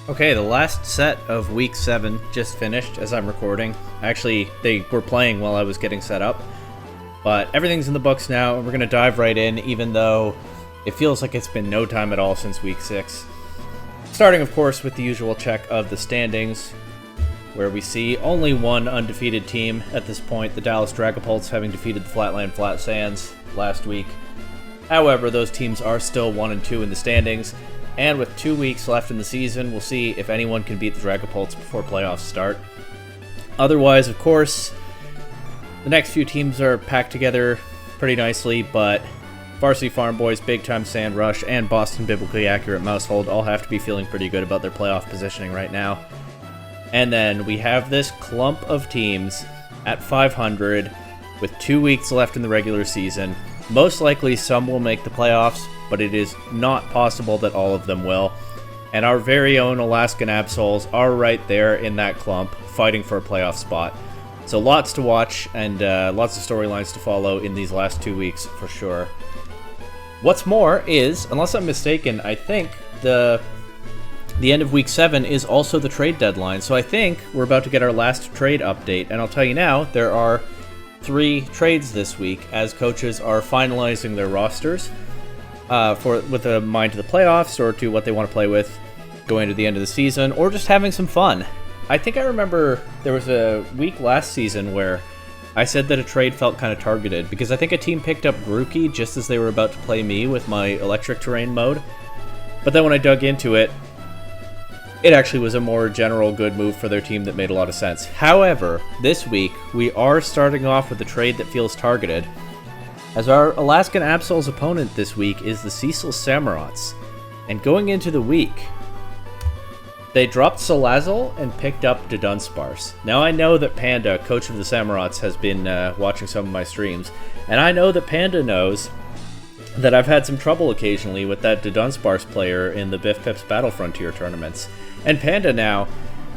Okay, the last set of Week 7 just finished as I'm recording. Actually, they were playing while I was getting set up. But everything's in the books now, and we're going to dive right in, even though it feels like it's been no time at all since Week 6. Starting, of course, with the usual check of the standings, where we see only one undefeated team at this point, the Dallas Dragapults, having defeated the Flatland Flat Sands last week. However, those teams are still 1 and 2 in the standings. And with 2 weeks left in the season, we'll see if anyone can beat the Dragapults before playoffs start. Otherwise, of course, the next few teams are packed together pretty nicely, but Varsity Farmboys, Big Time Sand Rush, and Boston Biblically Accurate Maushold all have to be feeling pretty good about their playoff positioning right now. And then we have this clump of teams at 500 with 2 weeks left in the regular season. Most likely some will make the playoffs, but it is not possible that all of them will. And our very own Alaskan Absols are right there in that clump, fighting for a playoff spot. So lots to watch, and lots of storylines to follow in these last 2 weeks, for sure. What's more is, unless I'm mistaken, I think the end of Week 7 is also the trade deadline. So I think we're about to get our last trade update, and I'll tell you now, there are 3 trades this week, as coaches are finalizing their rosters. With a mind to the playoffs or to what they want to play with going to the end of the season, or just having some fun. I think I remember there was a week last season where I said that a trade felt kind of targeted, because I think a team picked up Grookey just as they were about to play me with my electric terrain mode. But then when I dug into it, it actually was a more general good move for their team that made a lot of sense. However, this week, we are starting off with a trade that feels targeted, as our Alaskan Absols opponent this week is the Cecil Samurotts. And going into the week, they dropped Salazzle and picked up Dunsparce. Now I know that Panda, coach of the Samurotts, has been watching some of my streams, and I know that Panda knows that I've had some trouble occasionally with that Dunsparce player in the Biff Pips Battle Frontier tournaments. And Panda now,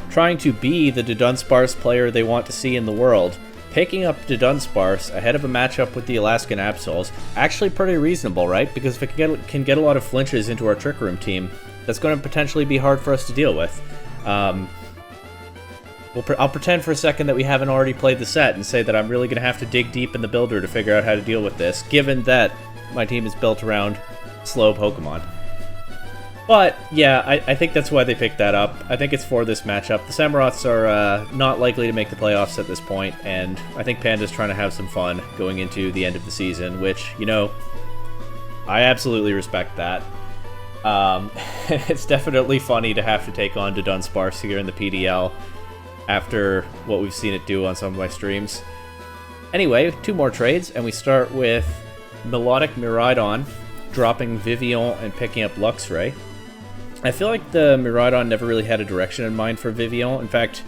trying to be the Dunsparce player they want to see in the world, picking up Dunsparce ahead of a matchup with the Alaskan Absols, actually pretty reasonable, right? Because if it can get a lot of flinches into our Trick Room team, that's going to potentially be hard for us to deal with. I'll pretend for a second that we haven't already played the set and say that I'm really going to have to dig deep in the builder to figure out how to deal with this, given that my team is built around slow Pokemon. But, yeah, I think that's why they picked that up. I think it's for this matchup. The Samurotts are not likely to make the playoffs at this point, and I think Panda's trying to have some fun going into the end of the season, which, you know, I absolutely respect that. It's definitely funny to have to take on Dunsparce here in the PDL after what we've seen it do on some of my streams. Anyway, 2 more trades, and we start with Melodic Miraidon dropping Vivillon and picking up Luxray. I feel like the Miraidon never really had a direction in mind for Vivillon. In fact,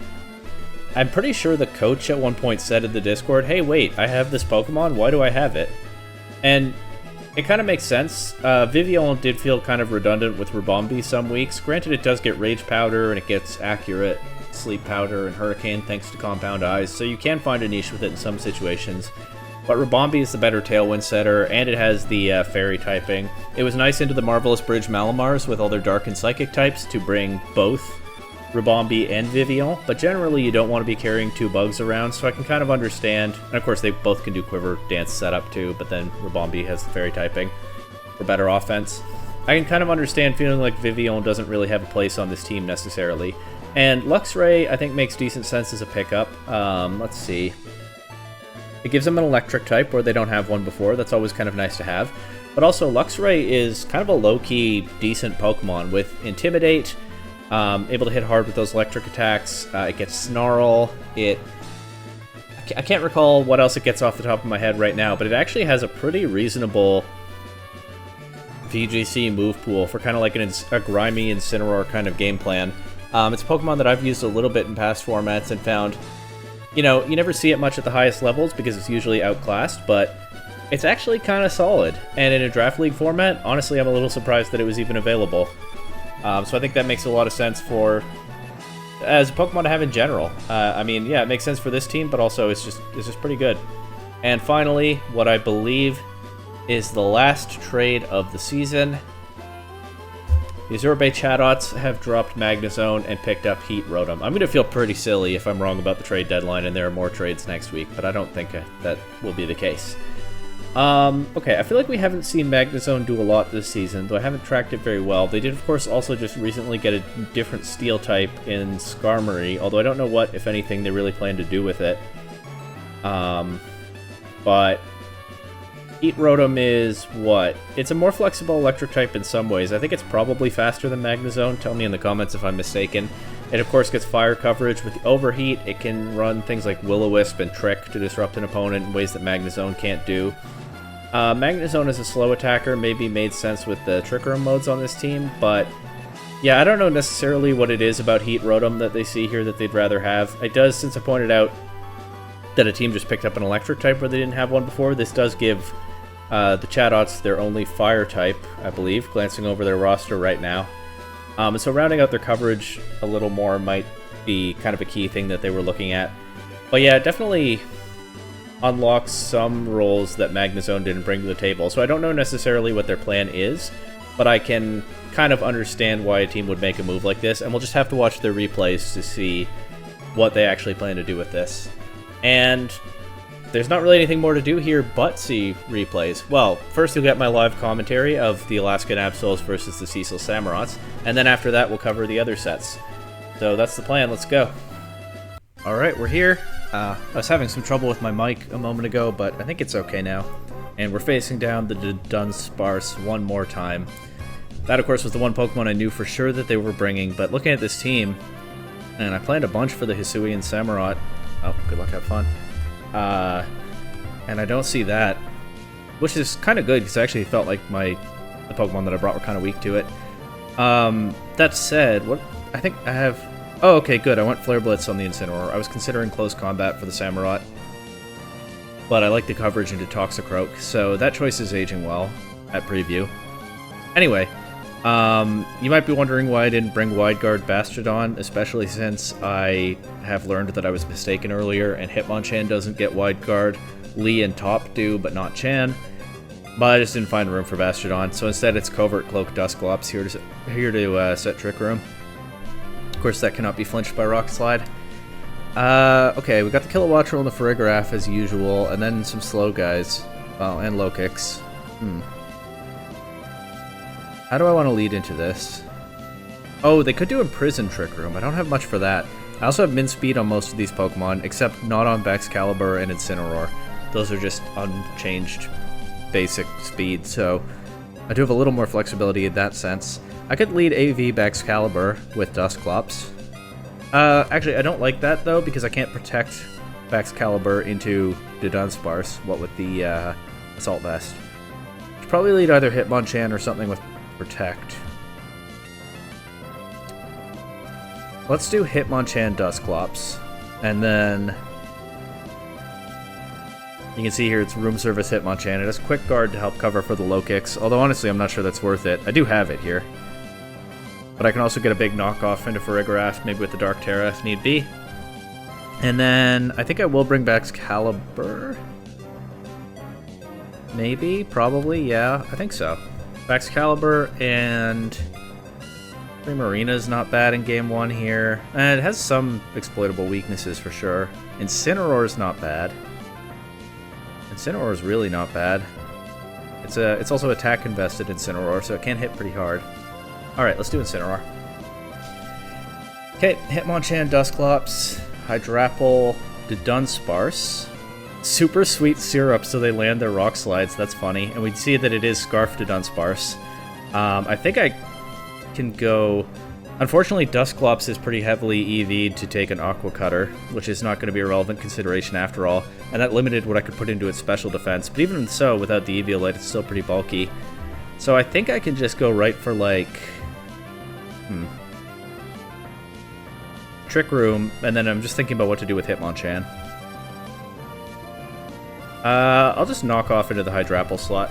I'm pretty sure the coach at one point said in the Discord, hey, wait, I have this Pokemon, why do I have it? And it kind of makes sense. Vivillon did feel kind of redundant with Ribombee some weeks. Granted, it does get Rage Powder, and it gets Accurate, Sleep Powder, and Hurricane thanks to Compound Eyes, so you can find a niche with it in some situations. But Ribombee is the better Tailwind setter, and it has the Fairy typing. It was nice into the Marvelous Bridge Malamars with all their Dark and Psychic types to bring both Ribombee and Vivillon, but generally you don't want to be carrying 2 bugs around, so I can kind of understand. And of course they both can do Quiver Dance setup too, but then Ribombee has the Fairy typing for better offense. I can kind of understand feeling like Vivillon doesn't really have a place on this team necessarily. And Luxray I think makes decent sense as a pickup. Let's see. It gives them an electric type where they don't have one before. That's always kind of nice to have. But also, Luxray is kind of a low-key, decent Pokemon with Intimidate, able to hit hard with those electric attacks. It gets Snarl. I can't recall what else it gets off the top of my head right now, but it actually has a pretty reasonable VGC move pool for kind of like a grimy Incineroar kind of game plan. It's a Pokemon that I've used a little bit in past formats and found, you know, you never see it much at the highest levels because it's usually outclassed, but it's actually kind of solid. And in a Draft League format, honestly, I'm a little surprised that it was even available. So I think that makes a lot of sense as a Pokemon to have in general. I mean, yeah, it makes sense for this team, but also it's just pretty good. And finally, what I believe is the last trade of the season. The Azure Bay Chatots have dropped Magnezone and picked up Heat Rotom. I'm going to feel pretty silly if I'm wrong about the trade deadline and there are more trades next week, but I don't think that will be the case. Okay, I feel like we haven't seen Magnezone do a lot this season, though I haven't tracked it very well. They did, of course, also just recently get a different steel type in Skarmory, although I don't know what, if anything, they really plan to do with it. But Heat Rotom is what? It's a more flexible electric type in some ways. I think it's probably faster than Magnezone. Tell me in the comments if I'm mistaken. It, of course, gets fire coverage. With the Overheat, it can run things like Will-O-Wisp and Trick to disrupt an opponent in ways that Magnezone can't do. Magnezone as a slow attacker maybe made sense with the Trick Room modes on this team, but yeah, I don't know necessarily what it is about Heat Rotom that they see here that they'd rather have. It does, since I pointed out that a team just picked up an electric type where they didn't have one before, this does give the Chatots their only fire type, I believe, glancing over their roster right now. And so rounding out their coverage a little more might be kind of a key thing that they were looking at. But yeah, definitely unlocks some roles that Magnezone didn't bring to the table. So I don't know necessarily what their plan is, but I can kind of understand why a team would make a move like this, and we'll just have to watch their replays to see what they actually plan to do with this. And there's not really anything more to do here but see replays. Well, first you'll get my live commentary of the Alaskan Absols versus the Cecil Samurotts, and then after that we'll cover the other sets. So that's the plan, let's go. Alright, we're here. I was having some trouble with my mic a moment ago, but I think it's okay now. And we're facing down the Dunsparce one more time. That, of course, was the one Pokemon I knew for sure that they were bringing, but looking at this team, and I planned a bunch for the Hisuian Samurott. Oh, good luck, have fun. And I don't see that, which is kind of good, because I actually felt like the Pokemon that I brought were kind of weak to it. That said, what I think I have... Oh, okay, good. I went Flare Blitz on the Incineroar. I was considering Close Combat for the Samurott, but I like the coverage into Toxicroak, so that choice is aging well at preview. Anyway, you might be wondering why I didn't bring Wide Guard Bastiodon, especially since I have learned that I was mistaken earlier, and Hitmonchan doesn't get Wide Guard. Lee and Top do, but not Chan. But I just didn't find room for Bastiodon, so instead it's Covert Cloak Dusclops here to set Trick Room. Of course, that cannot be flinched by Rock Slide. Okay, we got the Kilowattrel and the Farigiraf as usual, and then some slow guys. Well, and low kicks. How do I want to lead into this? Oh, they could do Imprison Trick Room. I don't have much for that. I also have min speed on most of these Pokemon, except not on Baxcalibur and Incineroar. Those are just unchanged basic speed, so I do have a little more flexibility in that sense. I could lead AV Baxcalibur with Dusclops. Actually, I don't like that, though, because I can't protect Baxcalibur into the Dunsparce, what with the Assault Vest. Should probably lead either Hitmonchan or something with Protect. Let's do Hitmonchan Dusclops, and then you can see here it's Room Service Hitmonchan. It has Quick Guard to help cover for the low kicks, although honestly I'm not sure that's worth it. I do have it here. But I can also get a big knockoff into Farigiraf, maybe with the Dark Terra if need be. And then I think I will bring back Excalibur. Maybe, probably, yeah, I think so. Excalibur and Primarina's not bad in game 1 here. And it has some exploitable weaknesses for sure. Incineroar's not bad. Incineroar's really not bad. It's also attack invested Incineroar, so it can hit pretty hard. Alright, let's do Incineroar. Okay, Hitmonchan, Dusclops, Hydrapple, Dunsparce. Super sweet syrup so they land their rock slides, that's funny. And we see that it is Scarf to Dunsparce. I think I can go... Unfortunately, Dusclops is pretty heavily EV'd to take an Aqua Cutter, which is not going to be a relevant consideration after all, and that limited what I could put into its special defense. But even so, without the Eviolite, it's still pretty bulky. So I think I can just go right for, like... Trick Room, and then I'm just thinking about what to do with Hitmonchan. I'll just knock off into the Hydrapple slot.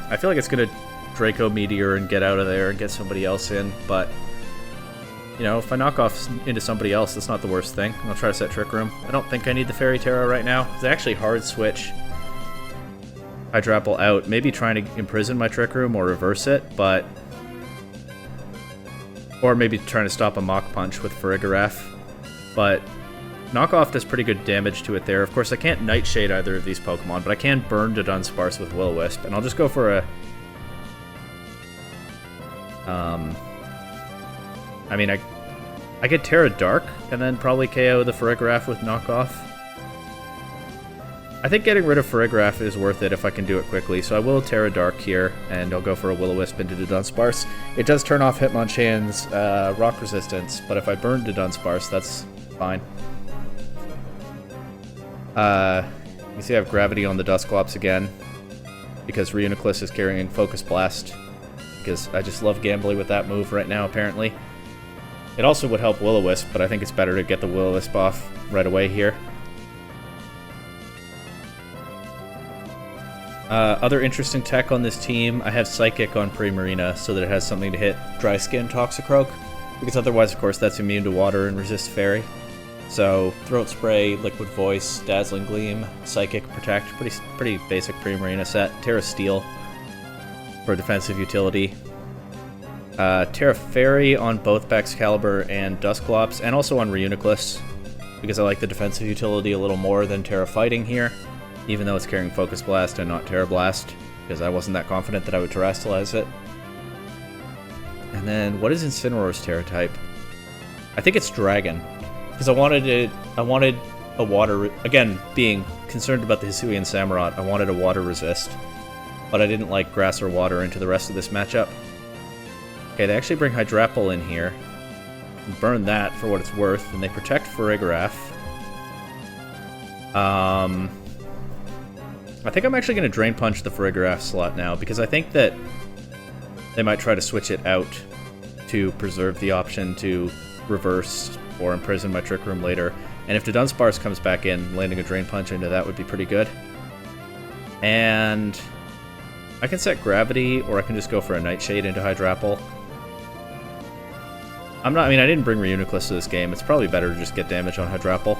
I feel like it's going to Draco Meteor and get out of there and get somebody else in, but... You know, if I knock off into somebody else, that's not the worst thing. I'll try to set Trick Room. I don't think I need the Fairy Terra right now. It's actually hard switch Hydrapple out. Maybe trying to imprison my Trick Room or reverse it, but... Or maybe trying to stop a Mach Punch with Farigiraf. But Knockoff does pretty good damage to it there. Of course, I can't Nightshade either of these Pokemon, but I can burn to Dunsparce with Will-O-Wisp, and I'll just go for a... I mean, I could Terra Dark, and then probably KO the Farigiraf with Knockoff. I think getting rid of Farigiraf is worth it if I can do it quickly, so I will Terra Dark here, and I'll go for a Will-O-Wisp into the Dunsparce. It does turn off Hitmonchan's rock resistance, but if I burn to Dunsparce, that's fine. You see I have Gravity on the Dusclops again, because Reuniclus is carrying Focus Blast, because I just love gambling with that move right now, apparently. It also would help Will-O-Wisp, but I think it's better to get the Will-O-Wisp off right away here. Other interesting tech on this team, I have Psychic on Primarina so that it has something to hit Dry Skin Toxicroak, because otherwise, of course, that's immune to water and resists Fairy. So, Throat Spray, Liquid Voice, Dazzling Gleam, Psychic, Protect, pretty basic Primarina set. Terra Steel for defensive utility. Terra Fairy on both Baxcalibur and Dusclops, and also on Reuniclus, because I like the defensive utility a little more than Terra Fighting here, even though it's carrying Focus Blast and not Terra Blast, because I wasn't that confident that I would Terrestrialize it. And then, what is Incineroar's Terra type? I think it's Dragon, because I wanted a water... Again, being concerned about the Hisuian Samurott, I wanted a water resist, but I didn't like Grass or Water into the rest of this matchup. Okay, they actually bring Hydrapple in here, and burn that for what it's worth, and they protect Farigiraf. I think I'm actually going to Drain Punch the Farigiraf slot now, because I think that they might try to switch it out to preserve the option to reverse or imprison my Trick Room later. And if the Dunsparce comes back in, landing a Drain Punch into that would be pretty good. And I can set Gravity, or I can just go for a Nightshade into Hydrapple. I didn't bring Reuniclus to this game. It's probably better to just get damage on Hydrapple.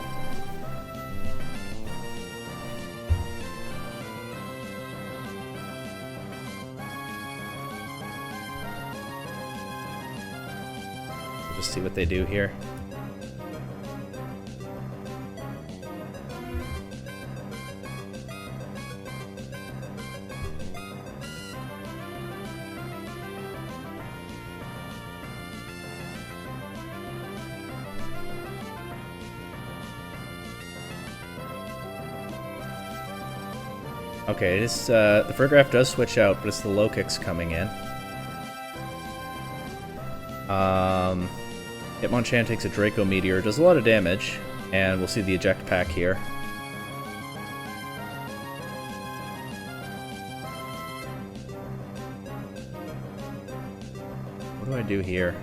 Just see what they do here. Okay, the Farigiraf does switch out, but it's the Low-Kicks coming in. Hitmonchan takes a Draco Meteor, does a lot of damage, and we'll see the Eject Pack here. What do I do here?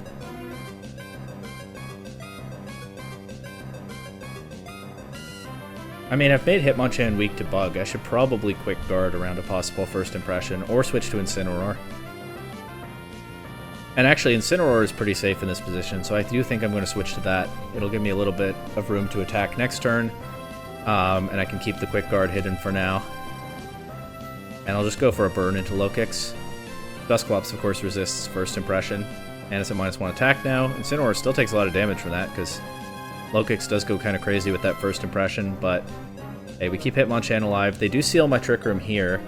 I mean, I've made Hitmonchan weak to Bug. I should probably Quick Guard around a possible First Impression, or switch to Incineroar. And actually, Incineroar is pretty safe in this position, so I do think I'm going to switch to that. It'll give me a little bit of room to attack next turn, and I can keep the Quick Guard hidden for now. And I'll just go for a burn into Low-Kicks. Dusclops, of course, resists First Impression, and it's a -1 attack now. Incineroar still takes a lot of damage from that, because Low-Kicks does go kind of crazy with that First Impression, but hey, we keep Hitmonchan alive. They do seal my Trick Room here,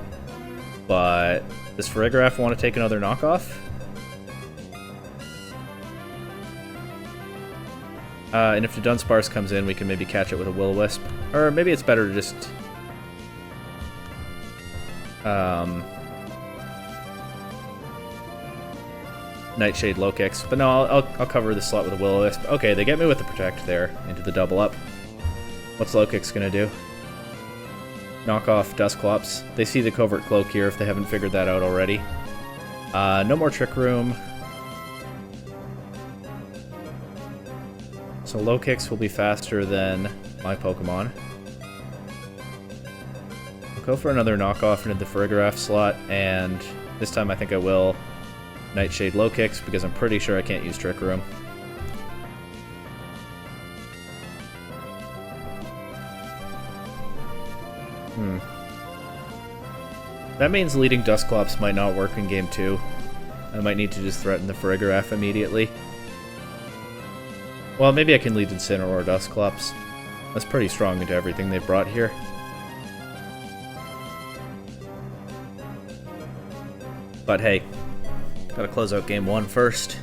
but does Farigiraf want to take another knockoff? And if the Dunsparce comes in, we can maybe catch it with a Will-O-Wisp. Or maybe it's better to just... Nightshade Low-Kicks. But no, I'll cover the slot with a Will-O-Wisp. Okay, they get me with the Protect there into the double up. What's Low-Kicks gonna do? Knock off Dusclops. They see the Covert Cloak here if they haven't figured that out already. No more Trick Room. So Low-Kicks will be faster than my Pokemon. I'll go for another knockoff into the Farigiraf slot, and this time I think I will Nightshade Low-Kicks, because I'm pretty sure I can't use Trick Room. That means leading Dusclops might not work in Game 2. I might need to just threaten the Farigiraf immediately. Well, maybe I can lead Incineroar Dusclops. That's pretty strong into everything they brought here. But hey, gotta close out game 1 first.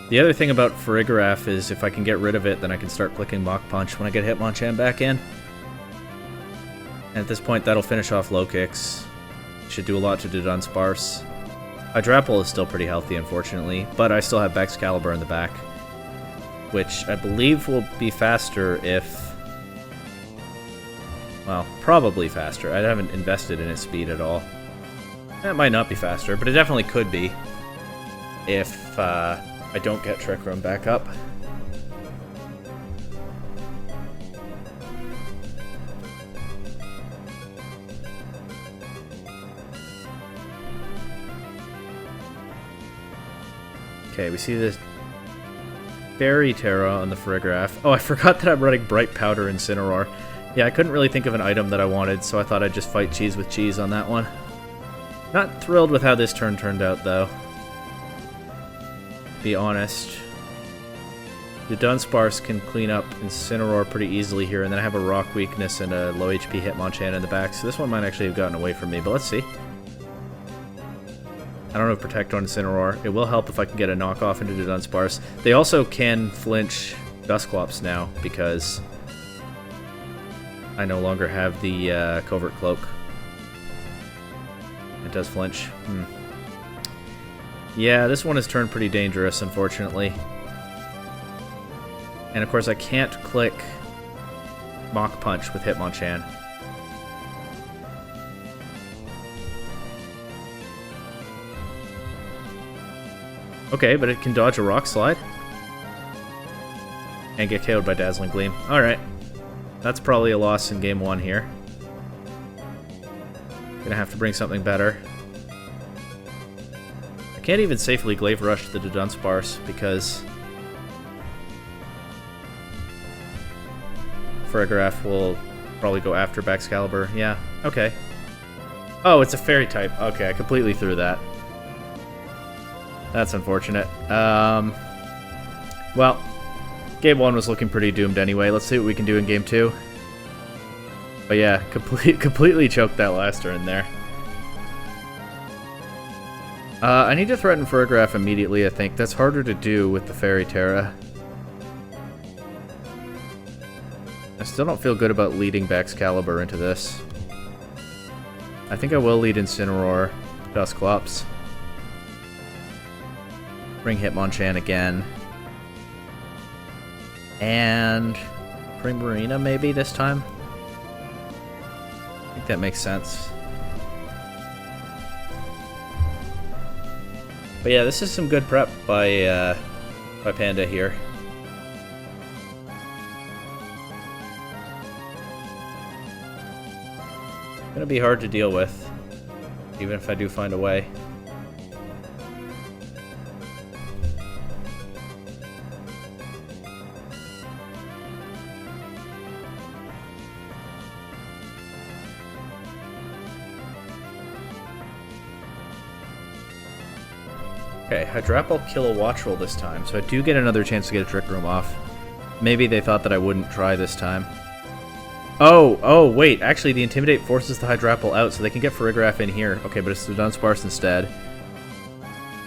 The other thing about Farigiraf is if I can get rid of it, then I can start clicking Mach Punch when I get Hitmonchan back in. And at this point, that'll finish off low kicks. Should do a lot to Dunsparce. Hydrapple is still pretty healthy, unfortunately, but I still have Baxcalibur in the back, which I believe will be faster if... well, probably faster. I haven't invested in its speed at all. It might not be faster, but it definitely could be if I don't get Trick Room back up. Okay, we see this Fairy Terra on the Farigiraf. Oh, I forgot that I'm running Bright Powder Incineroar. Yeah, I couldn't really think of an item that I wanted, so I thought I'd just fight cheese with cheese on that one. Not thrilled with how this turn turned out, though. Be honest. The Dunsparce can clean up Incineroar pretty easily here, and then I have a Rock Weakness and a low HP Hitmonchan in the back, so this one might actually have gotten away from me, but let's see. I don't have Protect on Incineroar. It will help if I can get a knockoff into the Dunsparce. They also can flinch Dusclops now, because I no longer have the Covert Cloak. It does flinch. Yeah, this one has turned pretty dangerous, unfortunately. And of course I can't click Mach Punch with Hitmonchan. Okay, but it can dodge a Rock Slide. And get KO'd by Dazzling Gleam. Alright. That's probably a loss in game 1 here. Gonna have to bring something better. I can't even safely Glaive Rush the Dunsparce because Farigiraf will probably go after Baxcalibur. Yeah, okay. Oh, it's a Fairy type. Okay, I completely threw that. That's unfortunate. Well, game 1 was looking pretty doomed anyway. Let's see what we can do in game 2. But yeah, completely choked that last turn there. I need to threaten Farigiraf immediately, I think. That's harder to do with the Fairy Terra. I still don't feel good about leading Baxcalibur into this. I think I will lead Incineroar, Dusclops. Bring Hitmonchan again. And bring Marina maybe this time? I think that makes sense. But yeah, this is some good prep by Panda here. Gonna be hard to deal with, even if I do find a way. Okay, Hydrapple Kilowattrel this time, so I do get another chance to get a Trick Room off. Maybe they thought that I wouldn't try this time. Oh, wait, actually the Intimidate forces the Hydrapple out, so they can get Farigiraf in here. Okay, but it's the Dunsparce instead.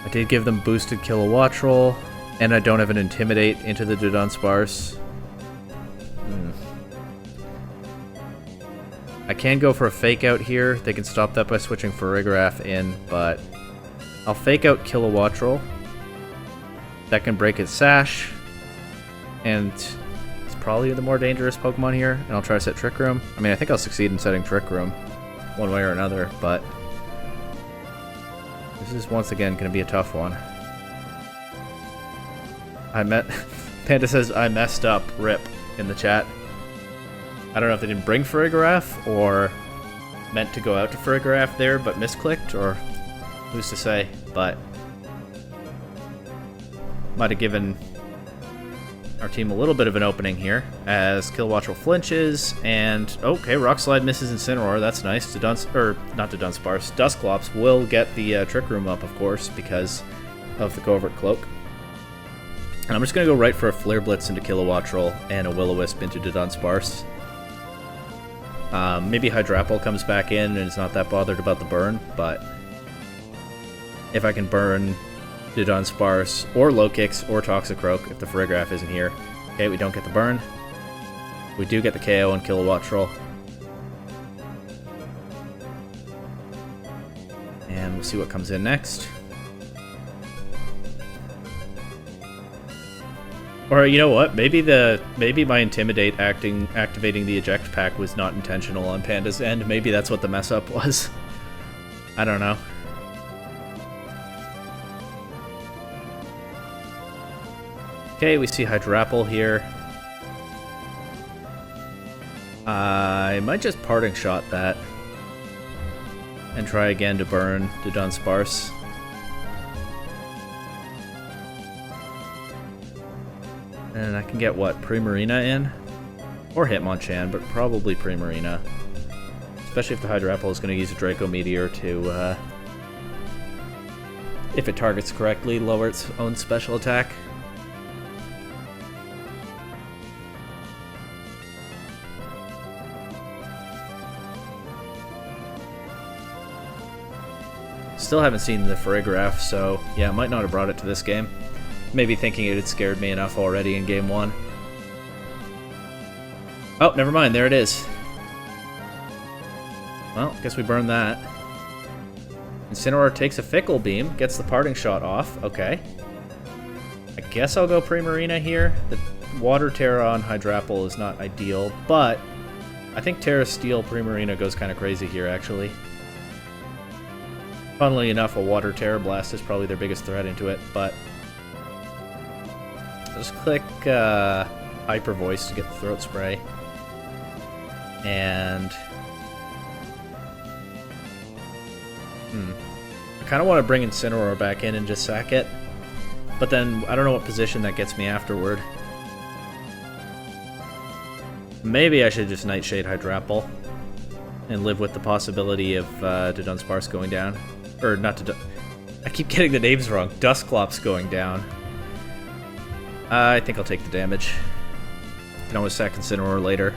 I did give them boosted Kilowattrel, and I don't have an Intimidate into the Dunsparce. I can go for a Fake Out here. They can stop that by switching Farigiraf in, but I'll Fake Out Kilowattrel. That can break its Sash, and it's probably the more dangerous Pokemon here, and I'll try to set Trick Room. I mean, I think I'll succeed in setting Trick Room, one way or another, but this is once again going to be a tough one. Panda says, I messed up, rip, in the chat. I don't know if they didn't bring Farigiraf, or meant to go out to Farigiraf there, but misclicked, or who's to say, but might have given our team a little bit of an opening here, as Kilowattrel flinches, and okay, Rock Slide misses Incineroar, that's nice. Dusclops will get the Trick Room up, of course, because of the Covert Cloak. And I'm just going to go right for a Flare Blitz into Kilowattrel and a Will-O-Wisp into Dudunsparce. Maybe Hydrapple comes back in and is not that bothered about the burn, but if I can burn Dudunsparce or Low Kicks or Toxicroak if the Farigiraf isn't here. Okay, we don't get the burn. We do get the KO on Kilowattrel. And we'll see what comes in next. Or you know what? Maybe my Intimidate activating the Eject Pack was not intentional on Panda's end. Maybe that's what the mess up was. I don't know. Okay, we see Hydrapple here. I might just Parting Shot that and try again to burn Dudunsparce. And I can get, what, Primarina in? Or Hitmonchan, but probably Primarina. Especially if the Hydrapple is going to use a Draco Meteor to, if it targets correctly, lower its own special attack. Still haven't seen the Farigiraf, so yeah, I might not have brought it to this game. Maybe thinking it had scared me enough already in game 1. Oh, never mind, there it is. Well, guess we burned that. Incineroar takes a Fickle Beam, gets the Parting Shot off, okay. I guess I'll go Primarina here. The Water Terra on Hydrapple is not ideal, but I think Terra Steel Primarina goes kind of crazy here, actually. Funnily enough, a Water Terra Blast is probably their biggest threat into it, but just click Hyper Voice to get the Throat Spray. And I kind of want to bring Incineroar back in and just sack it, but then I don't know what position that gets me afterward. Maybe I should just Nightshade Hydrapple and live with the possibility of Dudunsparce going down. Or not I keep getting the names wrong. Dusclops going down. I think I'll take the damage. I can always sack Incineroar later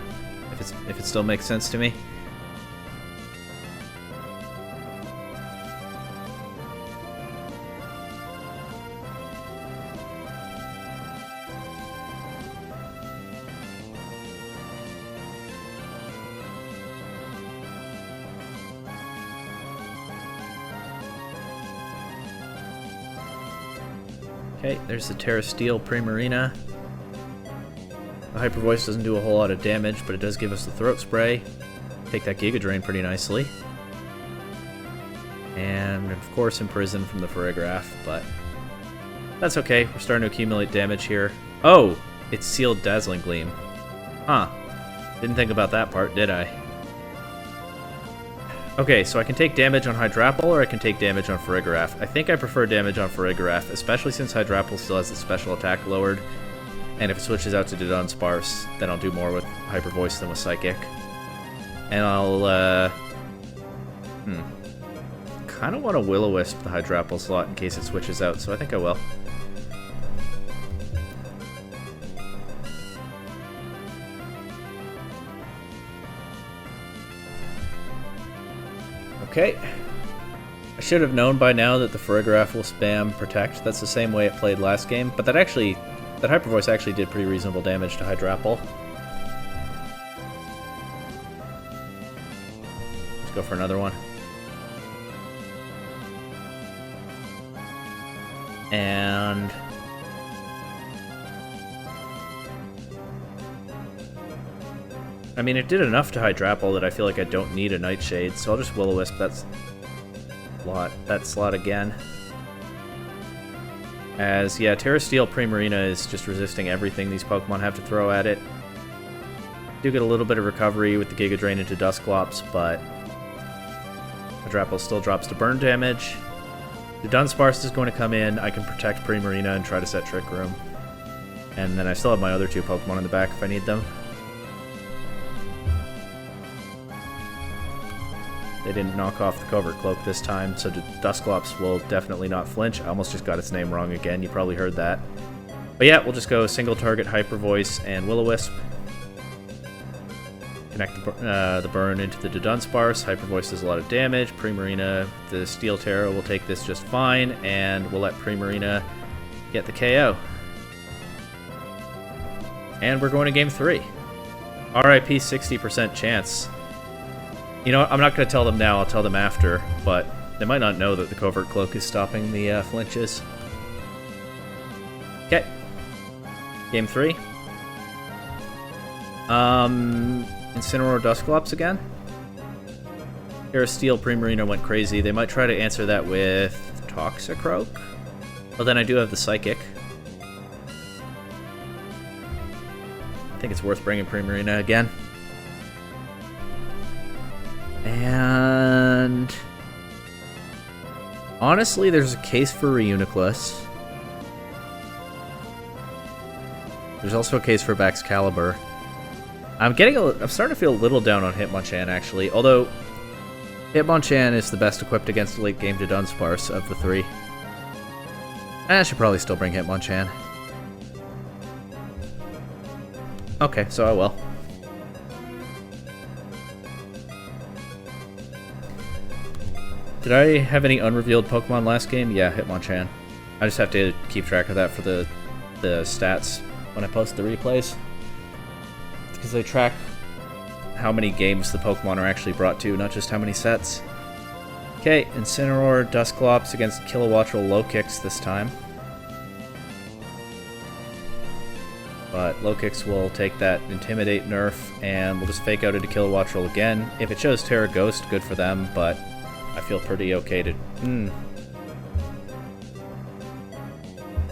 if it still makes sense to me. Okay, there's the Terra Steel Primarina. The Hyper Voice doesn't do a whole lot of damage, but it does give us the Throat Spray. Take that Giga Drain pretty nicely. And, of course, Imprison from the Farigiraf, but that's okay. We're starting to accumulate damage here. Oh! It's Sealed Dazzling Gleam. Huh. Didn't think about that part, did I? Okay, so I can take damage on Hydrapple, or I can take damage on Farigiraf. I think I prefer damage on Farigiraf, especially since Hydrapple still has the special attack lowered. And if it switches out to Dudunsparce, then I'll do more with Hyper Voice than with Psychic. And I'll, kind of want to Will-O-Wisp the Hydrapple slot in case it switches out, so I think I will. Okay. I should have known by now that the Farigiraf will spam Protect. That's the same way it played last game, but that Hyper Voice actually did pretty reasonable damage to Hydrapple. Let's go for another one. And I mean, it did enough to Hydrapple that I feel like I don't need a Nightshade, so I'll just Will-O-Wisp that slot again. As, yeah, Terra Steel Primarina is just resisting everything these Pokemon have to throw at it. Do get a little bit of recovery with the Giga Drain into Dusclops, but Hydrapple still drops to burn damage. The Dunsparce is going to come in. I can protect Primarina and try to set Trick Room. And then I still have my other two Pokemon in the back if I need them. They didn't knock off the Covert Cloak this time, so Dusclops will definitely not flinch. I almost just got its name wrong again. You probably heard that. But yeah, we'll just go single target Hyper Voice and Will-O-Wisp. Connect the burn into the Dudunsparce. Hyper Voice does a lot of damage. Primarina, the Steel Terror will take this just fine, and we'll let Primarina get the KO. And we're going to game 3. RIP 60% chance. You know what? I'm not going to tell them now, I'll tell them after, but they might not know that the Covert Cloak is stopping the flinches. Okay. Game 3. Incineroar Dusclops again. Here, Steel Primarina went crazy. They might try to answer that with Toxicroak. Well, then I do have the Psychic. I think it's worth bringing Primarina again. And honestly, there's a case for Reuniclus. There's also a case for Baxcalibur. I'm starting to feel a little down on Hitmonchan, actually. Although, Hitmonchan is the best equipped against late game Dudunsparce of the 3. I should probably still bring Hitmonchan. Okay, so I will. Did I have any unrevealed Pokemon last game? Yeah, Hitmonchan. I just have to keep track of that for the stats when I post the replays. Because they track how many games the Pokemon are actually brought to, not just how many sets. Okay, Incineroar, Dusclops against Kilowattrel Low Kicks this time. But Low Kicks will take that Intimidate nerf, and we'll just fake out into Kilowattrel again. If it shows Terra Ghost, good for them, but I feel pretty okay to...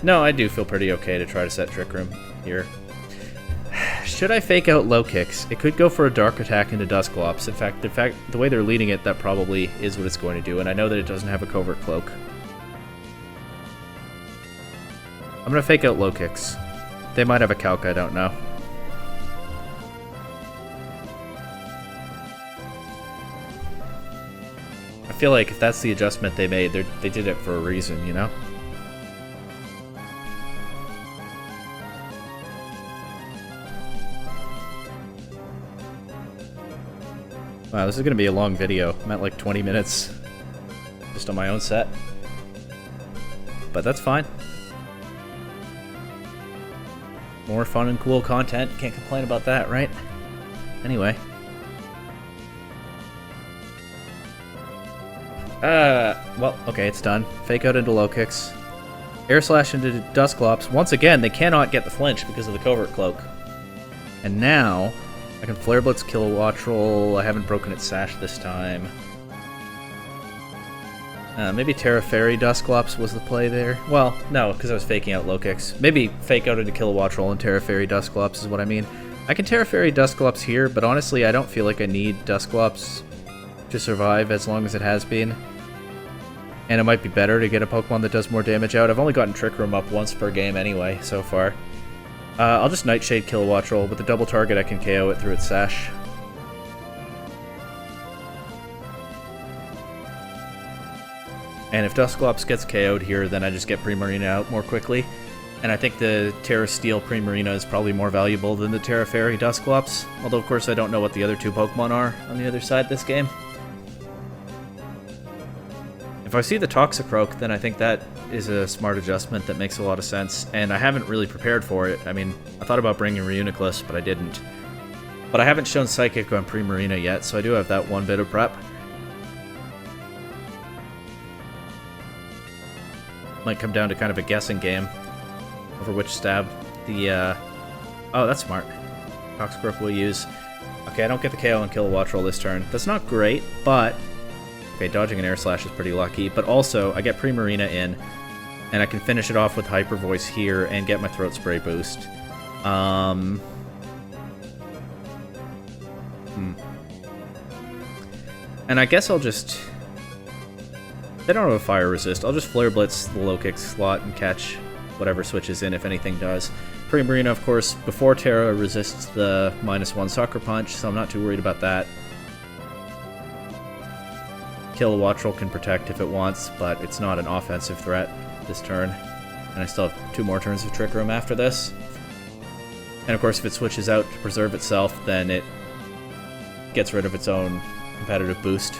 No, I do feel pretty okay to try to set Trick Room here. Should I fake out Low Kicks? It could go for a Dark Attack into Dusclops. In fact, the way they're leading it, that probably is what it's going to do, and I know that it doesn't have a Covert Cloak. I'm going to fake out Low Kicks. They might have a Calc, I don't know. I feel like if that's the adjustment they made, they did it for a reason, you know? Wow, this is going to be a long video. I'm at like 20 minutes just on my own set. But that's fine. More fun and cool content. Can't complain about that, right? Anyway. Well, okay, it's done. Fake out into Low Kicks. Air Slash into Dusclops. Once again, they cannot get the flinch because of the Covert Cloak. And now, I can Flare Blitz Kilowattrel. I haven't broken its Sash this time. Maybe Terra Fairy Dusclops was the play there. Well, no, because I was faking out Low Kicks. Maybe fake out into Kilowattrel and Terra Fairy Dusclops is what I mean. I can Terra Fairy Dusclops here, but honestly, I don't feel like I need Dusclops to survive as long as it has been. And it might be better to get a Pokemon that does more damage out. I've only gotten Trick Room up once per game anyway, so far. I'll just Nightshade Kilowattrel. With the double target, I can KO it through its Sash. And if Dusclops gets KO'd here, then I just get Primarina out more quickly. And I think the Terra Steel Primarina is probably more valuable than the Terra Fairy Dusclops. Although, of course, I don't know what the other two Pokemon are on the other side this game. If I see the Toxicroak, then I think that is a smart adjustment that makes a lot of sense. And I haven't really prepared for it. I mean, I thought about bringing Reuniclus, but I didn't. But I haven't shown Psychic on Primarina yet, so I do have that one bit of prep. Might come down to kind of a guessing game over which stab the, Oh, that's smart. Toxicroak will use. Okay, I don't get the KO on Kilowattrel this turn. That's not great, but... Okay, dodging an Air Slash is pretty lucky, but also, I get Primarina in, and I can finish it off with Hyper Voice here and get my Throat Spray boost. And I guess I'll just... They don't have a Fire Resist. I'll just Flare Blitz the Low Kick slot and catch whatever switches in if anything does. Primarina, of course, before Terra resists the -1 Sucker Punch, so I'm not too worried about that. Kilowattrel can protect if it wants, but it's not an offensive threat this turn. And I still have 2 more turns of Trick Room after this. And of course, if it switches out to preserve itself, then it gets rid of its own competitive boost.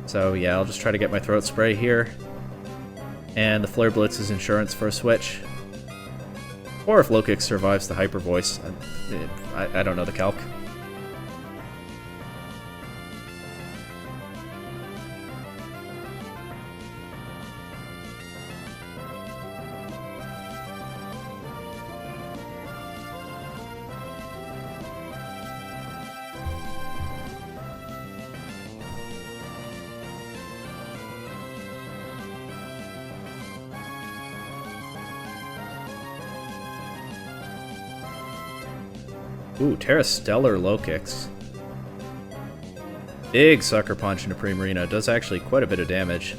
So yeah, I'll just try to get my Throat Spray here. And the Flare Blitz is insurance for a switch. Or if Low-Kick survives the Hyper Voice. I don't know the calc. Ooh, Terra Stellar low kicks. Big Sucker Punch into Primarina. Does actually quite a bit of damage.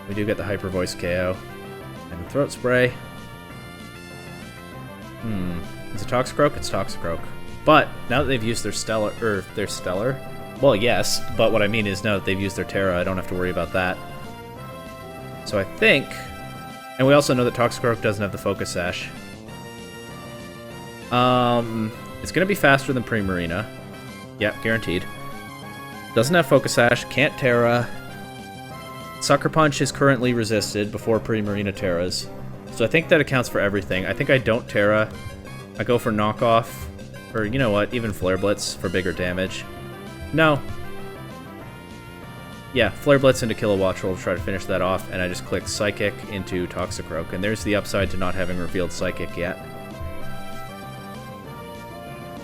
We do get the Hyper Voice KO. And the Throat Spray. Is it Toxicroak? It's Toxicroak. But now that they've used their Stellar... Well, yes, but what I mean is now that they've used their Terra, I don't have to worry about that. So I think... And we also know that Toxicroak doesn't have the Focus Sash. It's gonna be faster than Primarina. Yep, guaranteed. Doesn't have Focus Sash, can't Terra. Sucker Punch is currently resisted before Primarina Terras. So I think that accounts for everything. I think I don't Terra. I go for Knockoff. Or, you know what, even Flare Blitz for bigger damage. No. Yeah, Flare Blitz into Kilowattrel to try to finish that off, and I just click Psychic into Toxicroak. And there's the upside to not having revealed Psychic yet.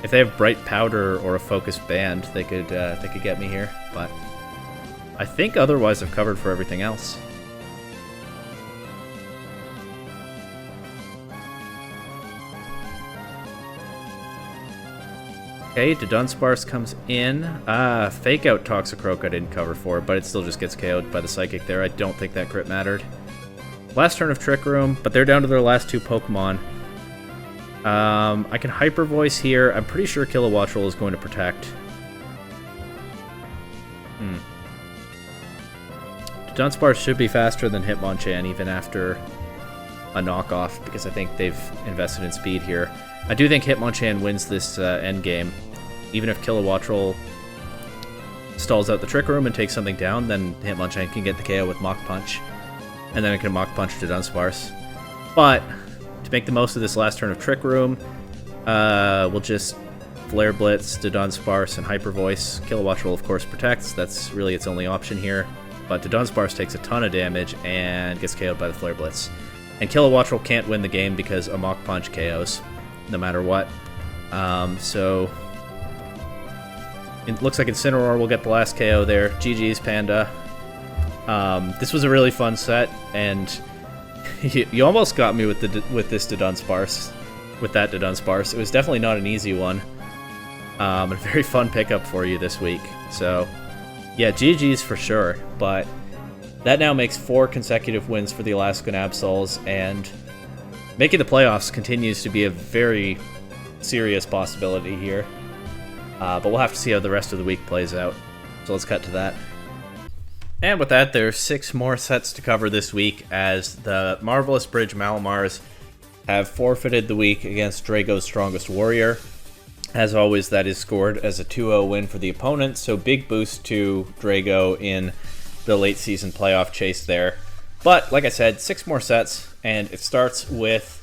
If they have Bright Powder or a Focused Band, they could get me here, but I think otherwise I've covered for everything else. Okay, Dunsparce comes in. Fake Out Toxicroak I didn't cover for, but it still just gets KO'd by the Psychic there. I don't think that crit mattered. Last turn of Trick Room, but they're down to their last 2 Pokemon. I can Hyper Voice here. I'm pretty sure Kilowattrel is going to protect. Dunsparce should be faster than Hitmonchan even after a knockoff, because I think they've invested in speed here. I do think Hitmonchan wins this endgame. Even if Kilowattrel stalls out the Trick Room and takes something down, then Hitmonchan can get the KO with Mach Punch. And then it can Mach Punch to Dunsparce. But to make the most of this last turn of Trick Room, we'll just Flare Blitz to Dunsparce and Hyper Voice. Kilowattrel, of course, protects. That's really its only option here. But Dunsparce takes a ton of damage and gets KO'd by the Flare Blitz. And Kilowattrel can't win the game because a Mach Punch KOs, no matter what. So it looks like Incineroar will get the last KO there. GG's, Panda. This was a really fun set, and you almost got me with this Dunsparce. With that Dunsparce. It was definitely not an easy one. A very fun pickup for you this week. So, yeah, GG's for sure. But that now makes 4 consecutive wins for the Alaskan Absols, and making the playoffs continues to be a very serious possibility here. But we'll have to see how the rest of the week plays out. So let's cut to that. And with that, there's 6 more sets to cover this week, as the Marvelous Bridge Malamars have forfeited the week against Drago's Strongest Warrior. As always, that is scored as a 2-0 win for the opponent, so big boost to Drago in the late season playoff chase there. But, like I said, 6 more sets, and it starts with,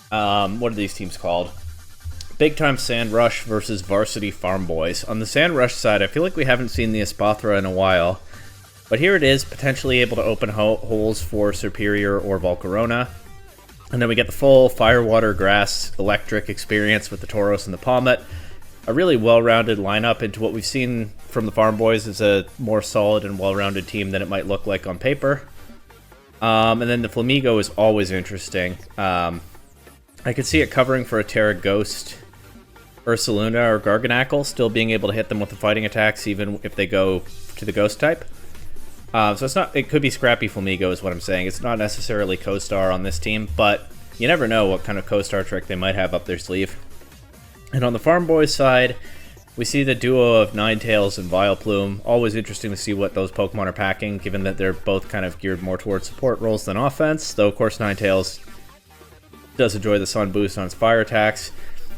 what are these teams called? Big Time Sand Rush versus Varsity Farmboys. On the Sand Rush side, I feel like we haven't seen the Espathra in a while, but here it is, potentially able to open holes for Serperior or Volcarona. And then we get the full Fire, Water, Grass, Electric experience with the Tauros and the Palmet. A really well-rounded lineup into what we've seen from the Farmboys is a more solid and well-rounded team than it might look like on paper. And then the Flamigo is always interesting. I could see it covering for a Terra Ghost, Ursaluna, or Garganacl, still being able to hit them with the fighting attacks even if they go to the Ghost type. So it's not. It could be Scrappy Flamigo is what I'm saying. It's not necessarily Co-Star on this team, but you never know what kind of Co-Star trick they might have up their sleeve. And on the Farmboys side, We see the duo of Ninetales and Vileplume. Always interesting to see what those Pokemon are packing, given that they're both kind of geared more towards support roles than offense. Though, of course, Ninetales does enjoy the Sun Boost on its fire attacks.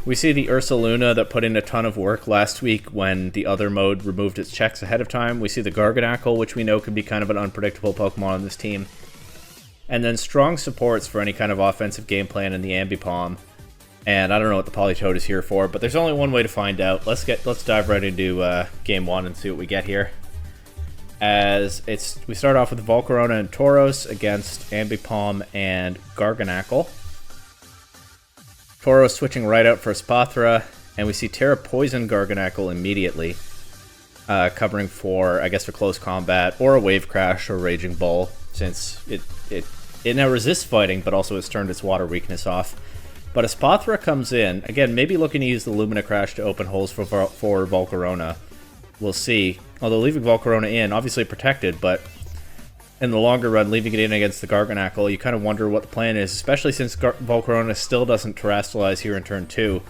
We see the Ursaluna that put in a ton of work last week when the other mode removed its checks ahead of time. We see the Garganacl, which we know can be kind of an unpredictable Pokemon on this team. And then strong supports for any kind of offensive game plan in the Ambipom. And I don't know what the Politoed is here for, but there's only one way to find out. Let's dive right into game 1 and see what we get here. We start off with Volcarona and Tauros against Ambipom and Garganacl. Tauros switching right out for Espathra, and we see Terra Poison Garganacl immediately, covering for, I guess, for close combat, or a Wave Crash or Raging Bull, since it now resists fighting, but also has turned its water weakness off. But Espathra comes in, again, maybe looking to use the Lumina Crash to open holes for Volcarona. We'll see. Although leaving Volcarona in, obviously protected, but in the longer run, leaving it in against the Garganacl, you kind of wonder what the plan is, especially since Volcarona still doesn't Terastallize here in turn 2.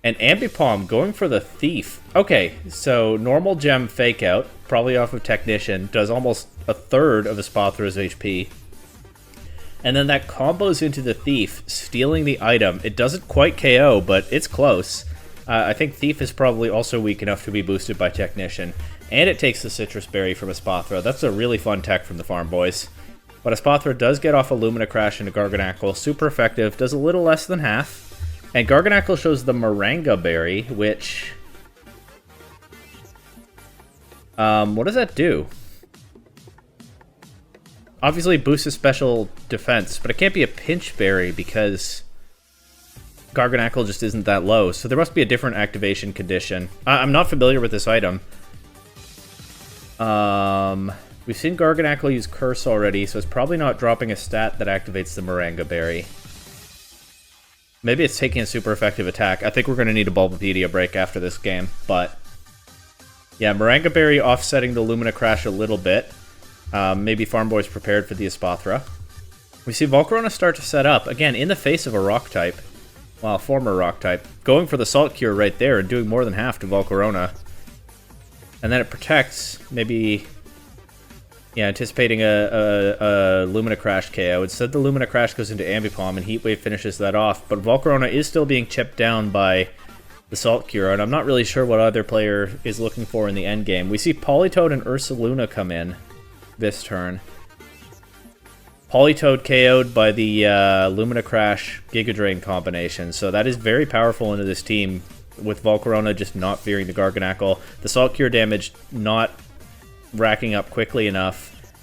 And Ambipom going for the Thief. Okay, so normal gem fake out, probably off of Technician, does almost a third of Espathra's HP. And then that combos into the Thief, stealing the item. It doesn't quite KO, but it's close. I think Thief is probably also weak enough to be boosted by Technician. And it takes the Citrus Berry from Espathra. That's a really fun tech from the Farmboys. But Espathra does get off a Lumina Crash into Garganacl. Super effective, does a little less than half. And Garganacl shows the Maranga Berry, which... what does that do? Obviously boosts his special defense, but it can't be a Pinch Berry because Garganacl just isn't that low. So there must be a different activation condition. I'm not familiar with this item. We've seen Garganacl use Curse already, so it's probably not dropping a stat that activates the Maranga Berry. Maybe it's taking a super effective attack. I think we're going to need a Bulbapedia break after this game, but... yeah, Maranga Berry offsetting the Lumina Crash a little bit. Maybe Farmboys prepared for the Espathra. We see Volcarona start to set up, again, in the face of a Rock type. Well, former Rock type. Going for the Salt Cure right there and doing more than half to Volcarona. And then it protects, maybe... yeah, anticipating a Lumina Crash KO. Instead, the Lumina Crash goes into Ambipom, and Heat Wave finishes that off. But Volcarona is still being chipped down by the Salt Cure, and I'm not really sure what other player is looking for in the endgame. We see Politoed and Ursaluna come in this turn. Politoed KO'd by the Lumina Crash Giga Drain combination, so that is very powerful into this team, with Volcarona just not fearing the Garganacl. The Salt Cure damage not racking up quickly enough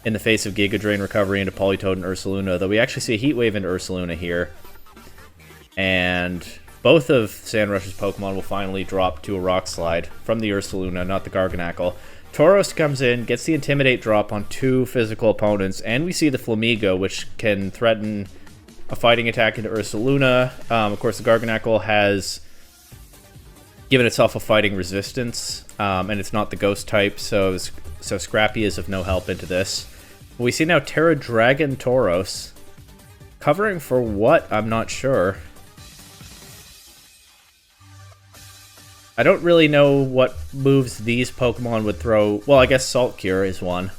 in the face of Giga Drain recovery into Politoed and Ursaluna, though we actually see a Heat Wave into Ursaluna here. And both of Sandrush's Pokemon will finally drop to a Rock Slide from the Ursaluna, not the Garganacl. Tauros comes in, gets the Intimidate drop on 2 physical opponents, and we see the Flamigo, which can threaten a fighting attack into Ursaluna. Of course, the Garganacl has given itself a fighting resistance, and it's not the Ghost type, so Scrappy is of no help into this. We see now Terra Dragon Tauros. Covering for what? I'm not sure. I don't really know what moves these Pokemon would throw. Well, I guess Salt Cure is one.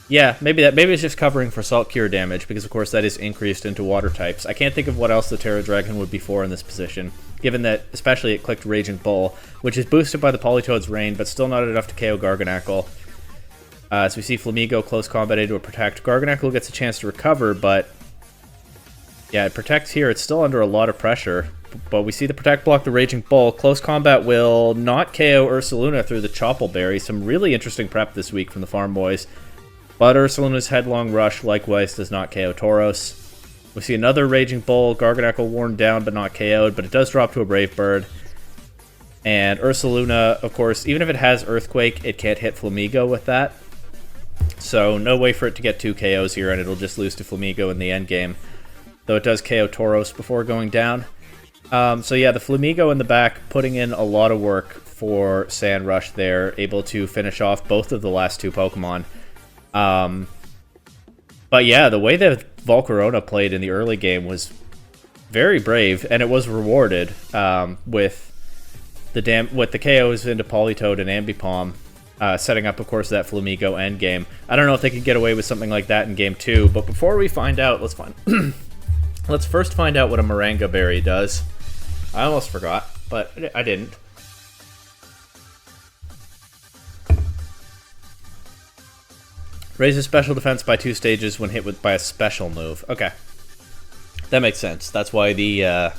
Yeah, maybe it's just covering for Salt Cure damage, because of course that is increased into water types. I can't think of what else the Terra Dragon would be for in this position, given that especially it clicked Raging Bull, which is boosted by the Politoed's Rain, but still not enough to KO Garganacl. So we see Flamigo close combat into a Protect. Garganacl gets a chance to recover, but yeah, it protects here. It's still under a lot of pressure. But we see the Protect block the Raging Bull. Close combat will not KO Ursaluna through the Chople Berry. Some really interesting prep this week from the Farmboys. But Ursaluna's Headlong Rush likewise does not KO Tauros. We see another Raging Bull. Garganacl worn down but not KO'd, but it does drop to a Brave Bird. And Ursaluna, of course, even if it has Earthquake, it can't hit Flamigo with that. So no way for it to get 2 KOs here, and it'll just lose to Flamigo in the endgame. Though it does KO Tauros before going down. So yeah, the Flamigo in the back putting in a lot of work for Sandrush there, able to finish off both of the last 2 Pokemon. But yeah, the way that Volcarona played in the early game was very brave, and it was rewarded with the KOs into Politoed and Ambipom, setting up, of course, that Flamigo endgame. I don't know if they could get away with something like that in Game 2, but before we find out, let's first find out what a Moringa Berry does. I almost forgot, but I didn't. Raises special defense by 2 stages when hit by a special move. Okay. That makes sense. That's why the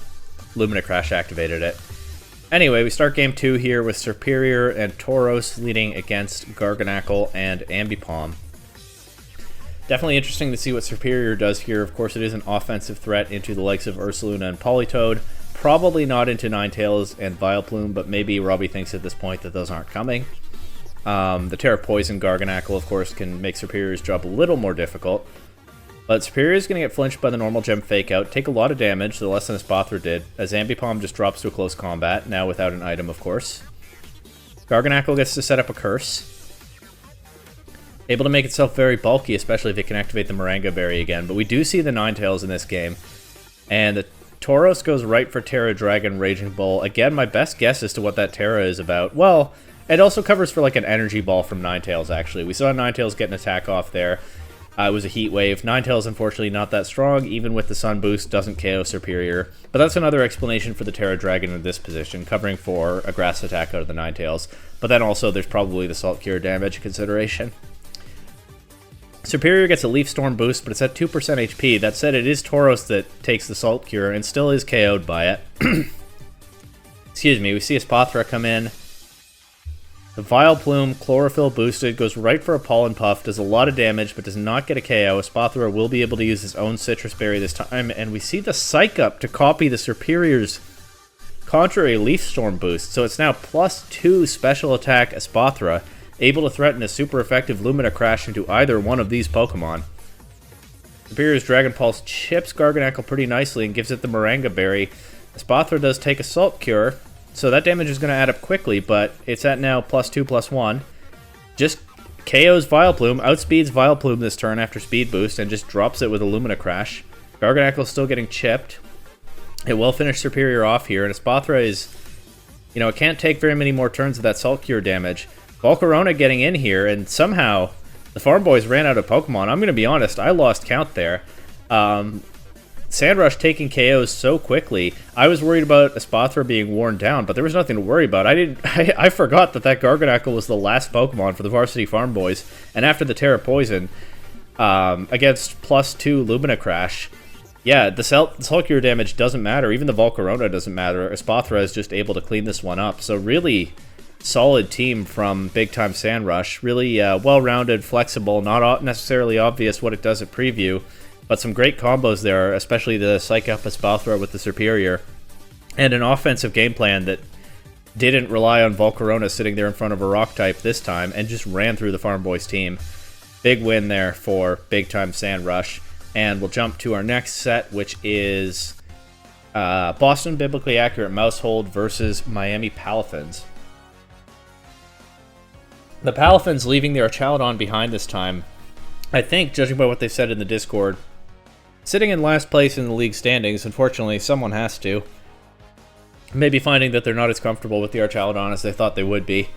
Lumina Crash activated it. Anyway, we start Game 2 here with Serperior and Tauros leading against Garganacl and Ambipom. Definitely interesting to see what Serperior does here. Of course, it is an offensive threat into the likes of Ursaluna and Politoed. Probably not into Ninetales and Vileplume, but maybe Robbie thinks at this point that those aren't coming. The Terra Poison Garganacl, of course, can make Serperior's job a little more difficult. But Serperior is going to get flinched by the normal gem fake out, take a lot of damage, the less than Espathra did, as Ambipom just drops to a close combat, now without an item, of course. Garganacl gets to set up a curse. Able to make itself very bulky, especially if it can activate the Moringa Berry again. But we do see the Ninetales in this game. And the Tauros goes right for Terra Dragon Raging Bull. Again, my best guess as to what that Terra is about. Well, it also covers for like an Energy Ball from Ninetales, actually. We saw Ninetales get an attack off there. It was a Heat Wave. Ninetales, unfortunately, not that strong. Even with the Sun Boost, doesn't KO Serperior. But that's another explanation for the Terra Dragon in this position, covering for a Grass attack out of the Ninetales. But then also, there's probably the Salt Cure damage consideration. Serperior gets a Leaf Storm boost, but it's at 2% HP. That said, it is Tauros that takes the Salt Cure and still is KO'd by it. Excuse me, we see Espathra come in. The Vileplume, Chlorophyll boosted, goes right for a Pollen Puff, does a lot of damage, but does not get a KO. Espathra will be able to use his own Citrus Berry this time, and we see the Psych Up to copy the Serperior's contrary Leaf Storm boost, so it's now +2 special attack Espathra, able to threaten a super effective Lumina Crash into either one of these Pokemon. Serperior's Dragon Pulse chips Garganacl pretty nicely and gives it the Moringa Berry. Espathra does take a Salt Cure, so that damage is going to add up quickly, but it's at now +2/+1. Just KOs Vileplume, outspeeds Vileplume this turn after Speed Boost, and just drops it with a Lumina Crash. Garganacl still getting chipped. It will finish Serperior off here, and Espathra is, you know, it can't take very many more turns of that Salt Cure damage. Volcarona getting in here, and somehow the Farmboys ran out of Pokemon. I'm going to be honest, I lost count there. Sandrush taking KOs so quickly. I was worried about Espathra being worn down, but there was nothing to worry about. I forgot that Garganacl was the last Pokemon for the Varsity Farmboys, and after the Terra Poison, against +2 Lumina Crash, yeah, the Salt Cure damage doesn't matter. Even the Volcarona doesn't matter. Espathra is just able to clean this one up. So really solid team from Big Time Sandrush. Really well-rounded, flexible, not necessarily obvious what it does at preview, but some great combos there, especially the Psych Up Espathra with the Serperior, and an offensive game plan that didn't rely on Volcarona sitting there in front of a Rock type this time, and just ran through the Farmboys team. Big win there for Big Time Sandrush, and we'll jump to our next set, which is Boston Biblically Accurate Maushold versus Miami Palafins. The Palafins leaving their Articunos behind this time. I think, judging by what they said in the Discord, sitting in last place in the league standings. Unfortunately, someone has to. Maybe finding that they're not as comfortable with the Articunos as they thought they would be.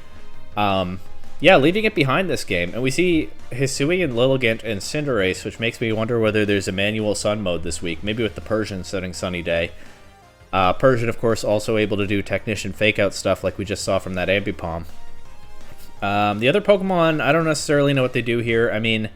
Yeah, leaving it behind this game. And we see Hisuian, Lilligant, and Cinderace, which makes me wonder whether there's a manual sun mode this week. Maybe with the Persian setting Sunny Day. Persian, of course, also able to do Technician fake-out stuff like we just saw from that Ambipom. The other Pokemon, I don't necessarily know what they do here. I mean,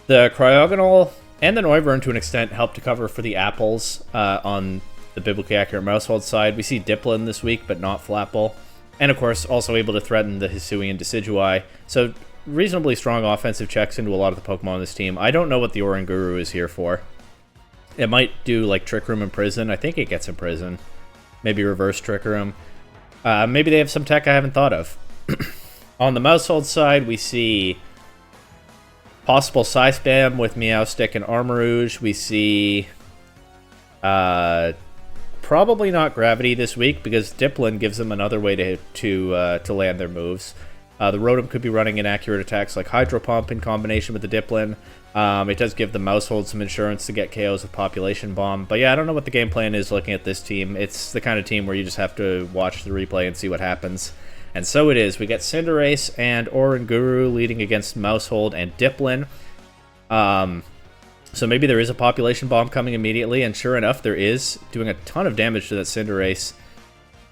the Cryogonal and the Noivern, to an extent, help to cover for the Apples on the Biblically Accurate Maushold side. We see Dipplin this week, but not Flapple. And, of course, also able to threaten the Hisuian Decidueye. So, reasonably strong offensive checks into a lot of the Pokemon on this team. I don't know what the Oranguru is here for. It might do, like, Trick Room and Prison. I think it gets Imprison. Maybe Reverse Trick Room. Maybe they have some tech I haven't thought of. On the Maushold side, we see possible Psy-Spam with Meowstic and Armarouge. We see probably not Gravity this week because Dipplin gives them another way to land their moves. The Rotom could be running inaccurate attacks like Hydro Pump in combination with the Dipplin. It does give the Maushold some insurance to get KOs with Population Bomb. But yeah, I don't know what the game plan is looking at this team. It's the kind of team where you just have to watch the replay and see what happens. And so it is. We get Cinderace and Oranguru leading against Maushold and Dipplin. So maybe there is a Population Bomb coming immediately, and sure enough, there is, doing a ton of damage to that Cinderace.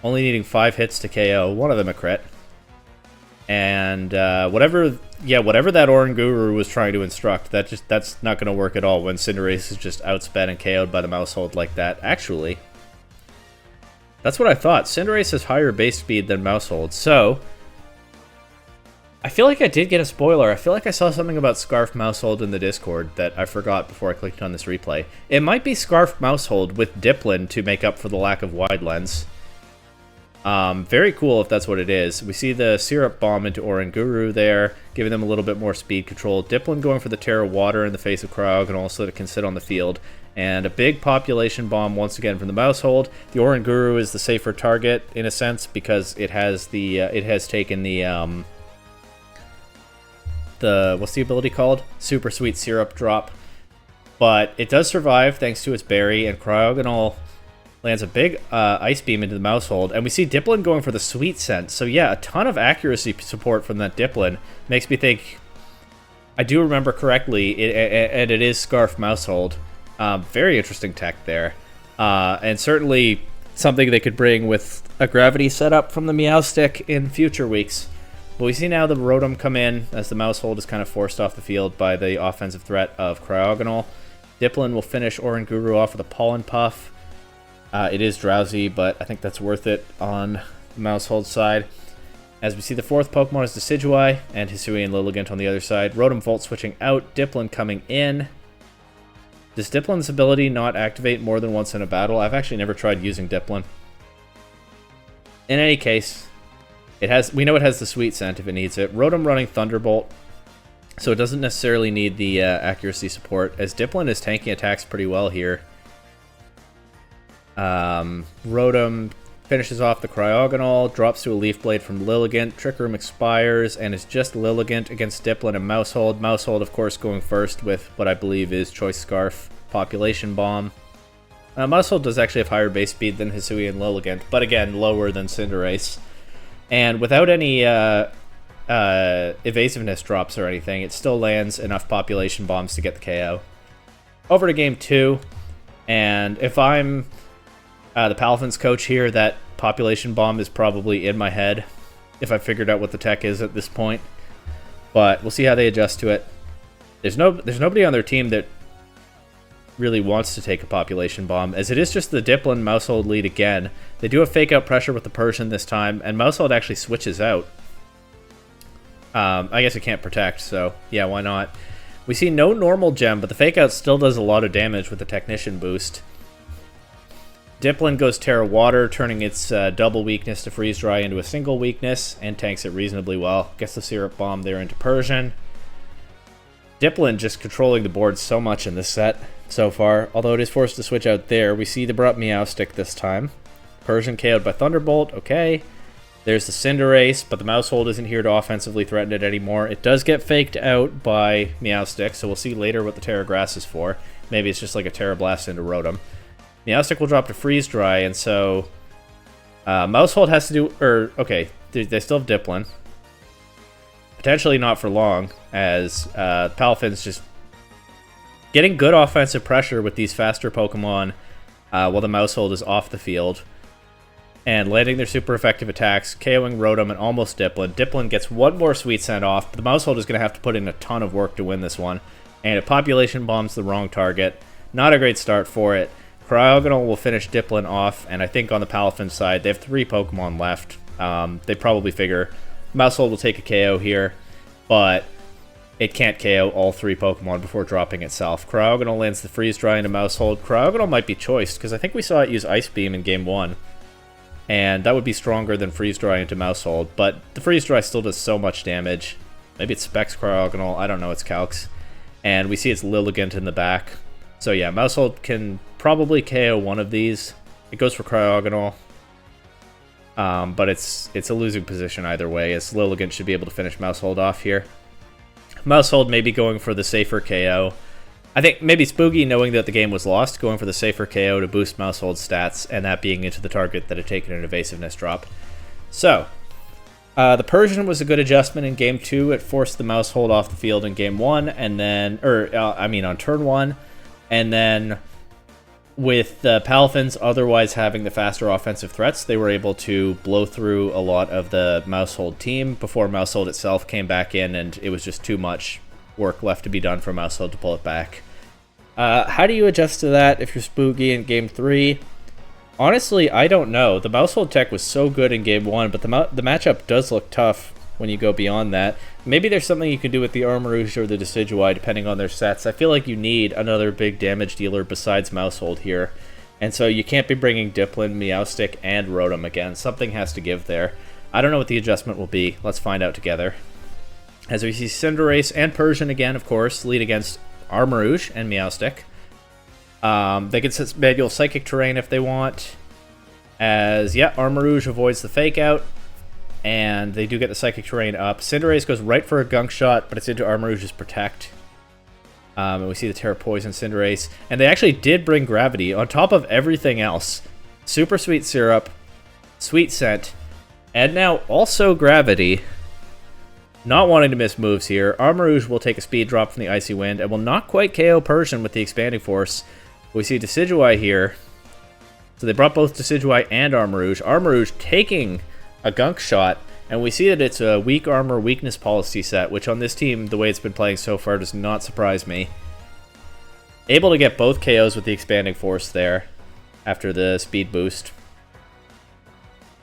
Only needing 5 hits to KO, one of them a crit. And whatever that Oranguru was trying to instruct, that's not going to work at all when Cinderace is just outsped and KO'd by the Maushold like that. Actually, that's what I thought. Cinderace has higher base speed than Maushold, so I feel like I did get a spoiler. I feel like I saw something about Scarf Maushold in the Discord that I forgot before I clicked on this replay. It might be Scarf Maushold with Dipplin to make up for the lack of Wide Lens. Very cool if that's what it is. We see the Syrup Bomb into Oranguru there, giving them a little bit more speed control. Dipplin going for the Terra Water in the face of Cryogonal so that it can sit on the field. And a big Population Bomb once again from the Maushold. The Oranguru is the safer target in a sense because it has the it has taken the what's the ability called? Super Sweet Syrup Drop. But it does survive thanks to its berry, and Cryogonal lands a big Ice Beam into the Maushold, and we see Dipplin going for the Sweet Scent. So yeah, a ton of accuracy support from that Dipplin. Makes me think, I do remember correctly, and it is Scarf Maushold. Very interesting tech there. And certainly something they could bring with a Gravity setup from the Meowstic in future weeks. But we see now the Rotom come in as the Maushold is kind of forced off the field by the offensive threat of Cryogonal. Dipplin will finish Oranguru off with a Pollen Puff. It is drowsy, but I think that's worth it on the Maushold side. As we see the fourth Pokemon is Decidueye, and Hisuian Lilligant on the other side. Rotom Volt switching out, Dipplin coming in. Does Dipplin's ability not activate more than once in a battle? I've actually never tried using Dipplin. In any case, we know it has the Sweet Scent if it needs it. Rotom running Thunderbolt, so it doesn't necessarily need the accuracy support, as Dipplin is tanking attacks pretty well here. Rotom finishes off the Cryogonal, drops to a Leaf Blade from Lilligant, Trick Room expires, and it's just Lilligant against Dipplin and Maushold. Maushold, of course, going first with what I believe is Choice Scarf Population Bomb. Maushold does actually have higher base speed than Hisuian Lilligant, but again, lower than Cinderace. And without any evasiveness drops or anything, it still lands enough Population Bombs to get the KO. Over to game 2, and if I'm the Palafins coach here, that Population Bomb is probably in my head if I figured out what the tech is at this point. But we'll see how they adjust to it. There's nobody on their team that really wants to take a Population Bomb, as it is just the Dipplin Maushold lead again. They do have Fake Out Pressure with the Persian this time, and Maushold actually switches out. I guess it can't protect, so yeah, why not? We see no normal gem, but the Fake Out still does a lot of damage with the Technician boost. Dipplin goes Terra Water, turning its double weakness to Freeze Dry into a single weakness, and tanks it reasonably well. Gets the Syrup Bomb there into Persian. Dipplin just controlling the board so much in this set so far, although it is forced to switch out there. We see the Abrupt Meowstic this time. Persian KO'd by Thunderbolt, okay. There's the Cinderace, but the Maushold isn't here to offensively threaten it anymore. It does get faked out by Meowstic, so we'll see later what the Terra Grass is for. Maybe it's just like a Terra Blast into Rotom. Meowstic will drop to Freeze Dry, and so Maushold has to do, okay, they still have Dipplin. Potentially not for long, as Palafins just getting good offensive pressure with these faster Pokemon while the Maushold is off the field. And landing their super effective attacks, KOing Rotom and almost Dipplin. Dipplin gets one more Sweet Scent off, but the Maushold is going to have to put in a ton of work to win this one. And it Population Bombs the wrong target. Not a great start for it. Cryogonal will finish Dipplin off, and I think on the Palafin side, they have 3 Pokemon left. They probably figure Maushold will take a KO here, but it can't KO all 3 Pokemon before dropping itself. Cryogonal lands the Freeze Dry into Maushold. Cryogonal might be choiced, because I think we saw it use Ice Beam in Game 1, and that would be stronger than Freeze Dry into Maushold, but the Freeze Dry still does so much damage. Maybe it specs Cryogonal, I don't know its calcs. And we see it's Lilligant in the back. So yeah, Maushold can probably KO one of these. It goes for Cryogonal. But it's a losing position either way, as Lilligant should be able to finish Maushold off here. Maushold may be going for the safer KO. I think maybe Spooky, knowing that the game was lost, going for the safer KO to boost Maushold's stats, and that being into the target that had taken an evasiveness drop. So, the Persian was a good adjustment in Game 2. It forced the Maushold off the field in Game 1, and then, on turn 1, and then with the Palafins otherwise having the faster offensive threats, they were able to blow through a lot of the Maushold team before Maushold itself came back in, and it was just too much work left to be done for Maushold to pull it back. How do you adjust to that if you're Spooky in Game 3? Honestly, I don't know. The Maushold tech was so good in Game 1, but the matchup does look tough when you go beyond that. Maybe there's something you can do with the Armarouge or the Decidueye, depending on their sets. I feel like you need another big damage dealer besides Maushold here. And so you can't be bringing Dipplin, Meowstic, and Rotom again. Something has to give there. I don't know what the adjustment will be. Let's find out together. As we see Cinderace and Persian again, of course, lead against Armarouge and Meowstic. They can set manual Psychic Terrain if they want. Armarouge avoids the Fake Out. And they do get the Psychic Terrain up. Cinderace goes right for a Gunk Shot, but it's into Armarouge's Protect. And we see the Terra Poison Cinderace. And they actually did bring Gravity on top of everything else. Super Sweet Syrup, Sweet Scent, and now also Gravity. Not wanting to miss moves here. Armarouge will take a speed drop from the Icy Wind and will not quite KO Persian with the Expanding Force. We see Decidueye here. So they brought both Decidueye and Armarouge. Armarouge taking a Gunk Shot, and we see that it's a weak armor weakness policy set, which on this team, the way it's been playing so far, does not surprise me. Able to get both KOs with the Expanding Force there after the speed boost.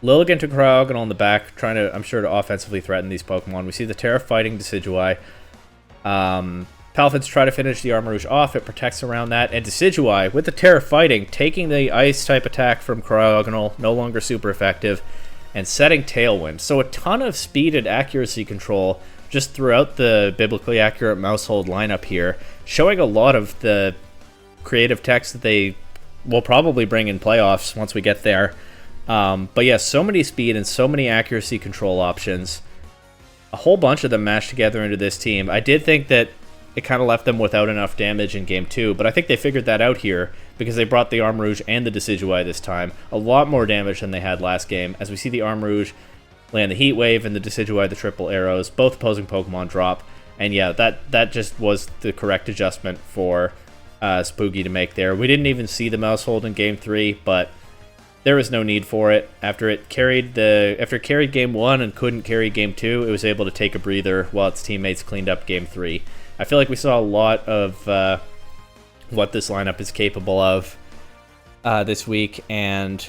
Lilligant and Cryogonal in the back, trying to, I'm sure, to offensively threaten these Pokemon. We see the Terra fighting Decidueye. Palafins try to finish the Armarouge off. It protects around that. And Decidueye, with the Terra fighting, taking the Ice-type attack from Cryogonal, no longer super effective, and setting Tailwind. So a ton of speed and accuracy control just throughout the biblically accurate Maushold lineup here, showing a lot of the creative techs that they will probably bring in playoffs once we get there. But yeah, so many speed and so many accuracy control options. A whole bunch of them mashed together into this team. I did think that it kind of left them without enough damage in Game 2, but I think they figured that out here because they brought the Armarouge and the Decidueye this time. A lot more damage than they had last game, as we see the Armarouge land the Heat Wave and the Decidueye the triple arrows. Both opposing Pokemon drop, and yeah, that just was the correct adjustment for Spooky to make there. We didn't even see the Maushold in Game 3, but there was no need for it. After it carried Game 1 and couldn't carry Game 2, it was able to take a breather while its teammates cleaned up Game 3. I feel like we saw a lot of what this lineup is capable of this week, and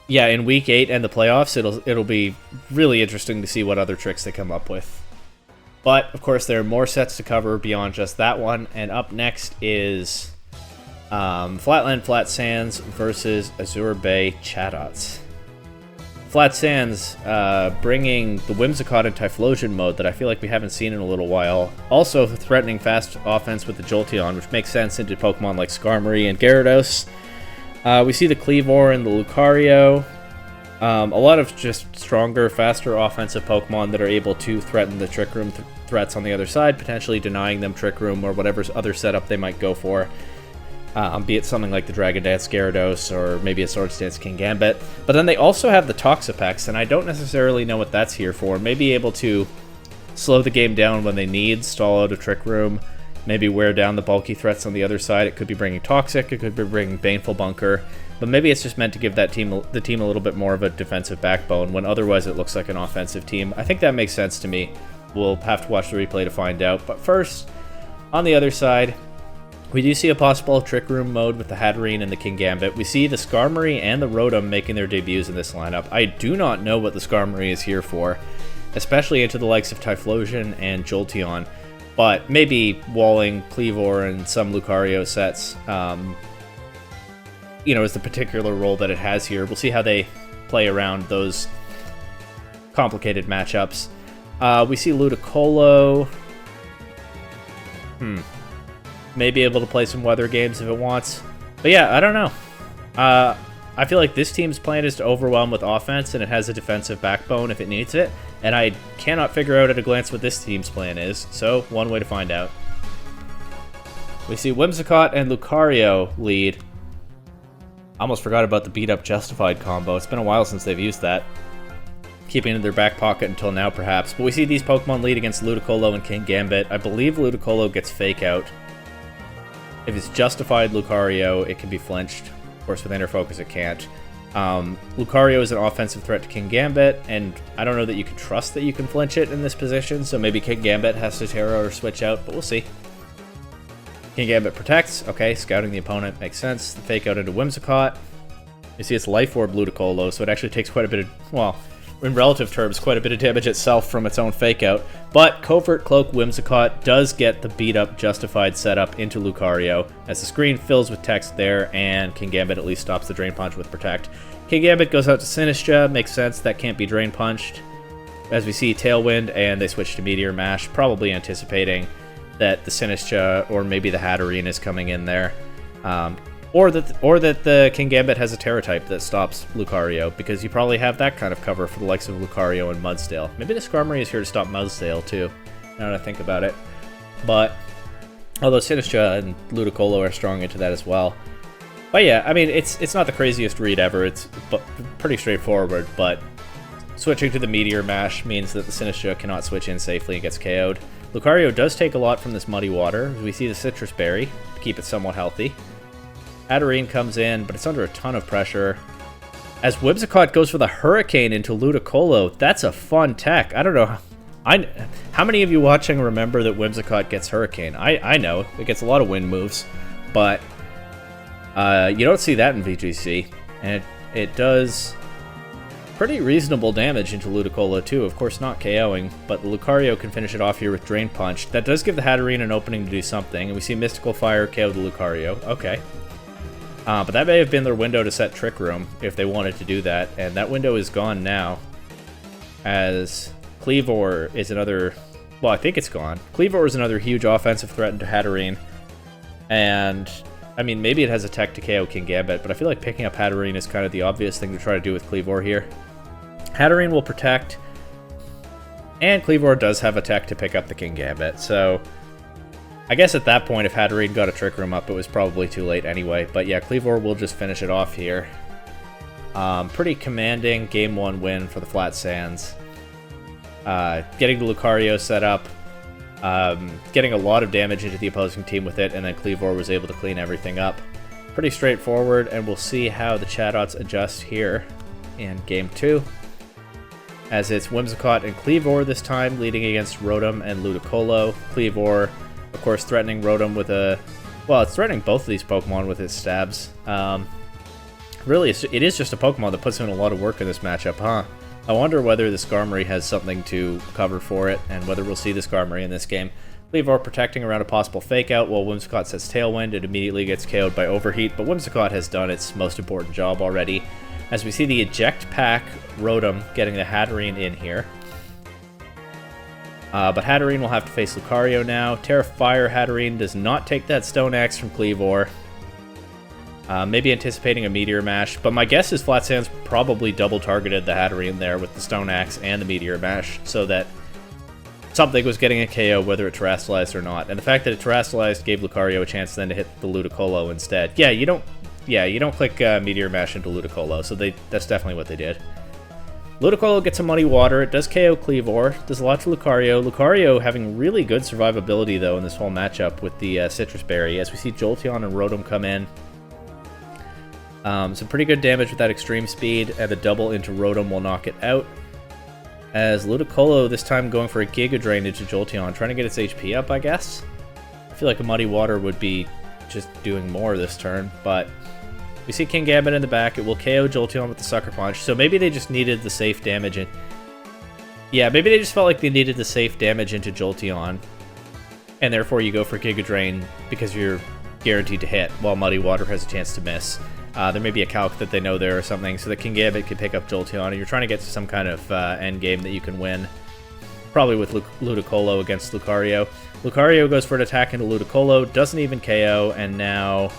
yeah, in Week 8 and the playoffs, it'll be really interesting to see what other tricks they come up with. But of course, there are more sets to cover beyond just that one, and up next is Flatland Flat Sands versus Azure Bay Chatots. Flat Sands bringing the Whimsicott and Typhlosion mode that I feel like we haven't seen in a little while. Also threatening fast offense with the Jolteon, which makes sense into Pokemon like Skarmory and Gyarados. We see the Kleavor and the Lucario. A lot of just stronger, faster offensive Pokemon that are able to threaten the Trick Room threats on the other side, potentially denying them Trick Room or whatever other setup they might go for. Be it something like the Dragon Dance Gyarados or maybe a Swords Dance Kingambit. But then they also have the Toxapex, and I don't necessarily know what that's here for. Maybe able to slow the game down when they need, stall out a Trick Room, maybe wear down the bulky threats on the other side. It could be bringing Toxic, it could be bringing Baneful Bunker, but maybe it's just meant to give the team a little bit more of a defensive backbone when otherwise it looks like an offensive team. I think that makes sense to me. We'll have to watch the replay to find out. But first, on the other side, we do see a possible Trick Room mode with the Hatterene and the Kingambit. We see the Skarmory and the Rotom making their debuts in this lineup. I do not know what the Skarmory is here for, especially into the likes of Typhlosion and Jolteon, but maybe walling Kleavor and some Lucario sets, is the particular role that it has here. We'll see how they play around those complicated matchups. We see Ludicolo. May be able to play some weather games if it wants. But yeah, I don't know. I feel like this team's plan is to overwhelm with offense, and it has a defensive backbone if it needs it. And I cannot figure out at a glance what this team's plan is, so one way to find out. We see Whimsicott and Lucario lead. I almost forgot about the beat-up Justified combo. It's been a while since they've used that. Keeping it in their back pocket until now, perhaps. But we see these Pokemon lead against Ludicolo and King Gambit. I believe Ludicolo gets Fake Out. If it's Justified Lucario, it can be flinched. Of course, with Inner Focus, it can't. Lucario is an offensive threat to King Gambit, and I don't know that you can trust that you can flinch it in this position, so maybe King Gambit has to Terra or switch out, but we'll see. King Gambit protects. Okay, scouting the opponent makes sense. The Fake Out into Whimsicott. You see it's Life Orb Ludicolo, so it actually takes quite a bit of, well, in relative terms, quite a bit of damage itself from its own Fake Out. But Covert Cloak Whimsicott does get the beat-up Justified setup into Lucario, as the screen fills with text there, and King Gambit at least stops the Drain Punch with Protect. King Gambit goes out to Sinistcha, makes sense, that can't be Drain Punched. As we see Tailwind, and they switch to Meteor Mash, probably anticipating that the Sinistcha or maybe the Hatterene is coming in there. Or that the King Gambit has a Terra type that stops Lucario, because you probably have that kind of cover for the likes of Lucario and Mudsdale. Maybe the Skarmory is here to stop Mudsdale too, now that I think about it. But, although Sinistcha and Ludicolo are strong into that as well. But yeah, I mean, it's not the craziest read ever, it's pretty straightforward, but switching to the Meteor Mash means that the Sinistcha cannot switch in safely and gets KO'd. Lucario does take a lot from this Muddy Water. We see the Citrus Berry to keep it somewhat healthy. Hatterene comes in, but it's under a ton of pressure. As Whimsicott goes for the Hurricane into Ludicolo, that's a fun tech. I don't know. How many of you watching remember that Whimsicott gets Hurricane? I know. It gets a lot of wind moves, but you don't see that in VGC. And it does pretty reasonable damage into Ludicolo too. Of course, not KOing, but Lucario can finish it off here with Drain Punch. That does give the Hatterene an opening to do something, and we see Mystical Fire KO the Lucario. Okay. But that may have been their window to set Trick Room, if they wanted to do that, and that window is gone now, as Kleavor is another, well, I think it's gone. Kleavor is another huge offensive threat into Hatterene, and, I mean, maybe it has a tech to KO King Gambit, but I feel like picking up Hatterene is kind of the obvious thing to try to do with Kleavor here. Hatterene will protect, and Kleavor does have a tech to pick up the King Gambit, so I guess at that point, if Hatterene got a Trick Room up, it was probably too late anyway. But yeah, Kleavor will just finish it off here. Pretty commanding Game 1 win for the Flat Sands. Getting the Lucario set up, getting a lot of damage into the opposing team with it, and then Kleavor was able to clean everything up. Pretty straightforward, and we'll see how the Chatots adjust here in Game 2. As it's Whimsicott and Kleavor this time, leading against Rotom and Ludicolo. Kleavor, of course, threatening Rotom with a, well, it's threatening both of these Pokemon with its stabs. Really, it is just a Pokemon that puts in a lot of work in this matchup, huh? I wonder whether the Skarmory has something to cover for it, and whether we'll see the Skarmory in this game. Kleavor protecting around a possible Fake Out, while Whimsicott sets Tailwind. It immediately gets KO'd by Overheat, but Whimsicott has done its most important job already. As we see the Eject Pack Rotom getting the Hatterene in here. But Hatterene will have to face Lucario now. Terra Fire Hatterene does not take that Stone Axe from Kleavor. Maybe anticipating a Meteor Mash, but my guess is Flat Sands probably double targeted the Hatterene there with the Stone Axe and the Meteor Mash, so that something was getting a KO whether it Terastallized or not. And the fact that it Terastallized gave Lucario a chance then to hit the Ludicolo instead. Yeah, you don't click Meteor Mash into Ludicolo, so that's definitely what they did. Ludicolo gets a Muddy Water. It does KO Kleavor. Does a lot to Lucario. Lucario having really good survivability, though, in this whole matchup with the Citrus Berry, as we see Jolteon and Rotom come in. Some pretty good damage with that extreme speed, and the double into Rotom will knock it out. As Ludicolo this time going for a Giga Drain into Jolteon, trying to get its HP up, I guess. I feel like a Muddy Water would be just doing more this turn, but we see King Gambit in the back. It will KO Jolteon with the Sucker Punch, so maybe they just needed the safe damage. Yeah, maybe they just felt like they needed the safe damage into Jolteon, and therefore you go for Giga Drain because you're guaranteed to hit, while Muddy Water has a chance to miss. There may be a calc that they know there or something, so that King Gambit could pick up Jolteon, and you're trying to get to some kind of end game that you can win. Probably with Ludicolo against Lucario. Lucario goes for an attack into Ludicolo, doesn't even KO, and now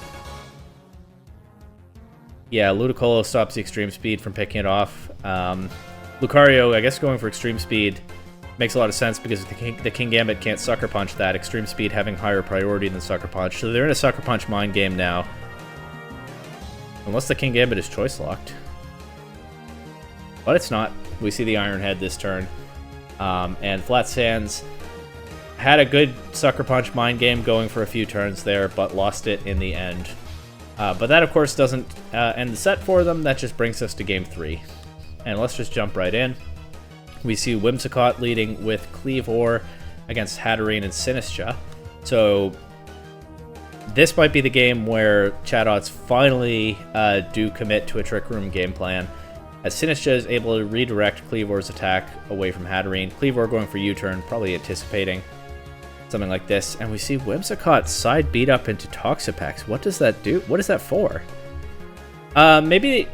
Yeah, Ludicolo stops the extreme speed from picking it off. Lucario, I guess going for extreme speed makes a lot of sense because the Kingambit can't Sucker Punch that, extreme speed having higher priority than Sucker Punch. So they're in a Sucker Punch mind game now. Unless the Kingambit is choice locked. But it's not. We see the Iron Head this turn. And Flat Sands had a good Sucker Punch mind game going for a few turns there, but lost it in the end. But that, of course, doesn't end the set for them. That just brings us to Game 3. And let's just jump right in. We see Whimsicott leading with Kleavor against Hatterene and Sinistcha. So this might be the game where Chatots finally do commit to a Trick Room game plan, as Sinistcha is able to redirect Kleavor's attack away from Hatterene. Kleavor going for U-turn, probably anticipating something like this. And we see Whimsicott side beat up into Toxapex. What does that do? What is that for? Maybe...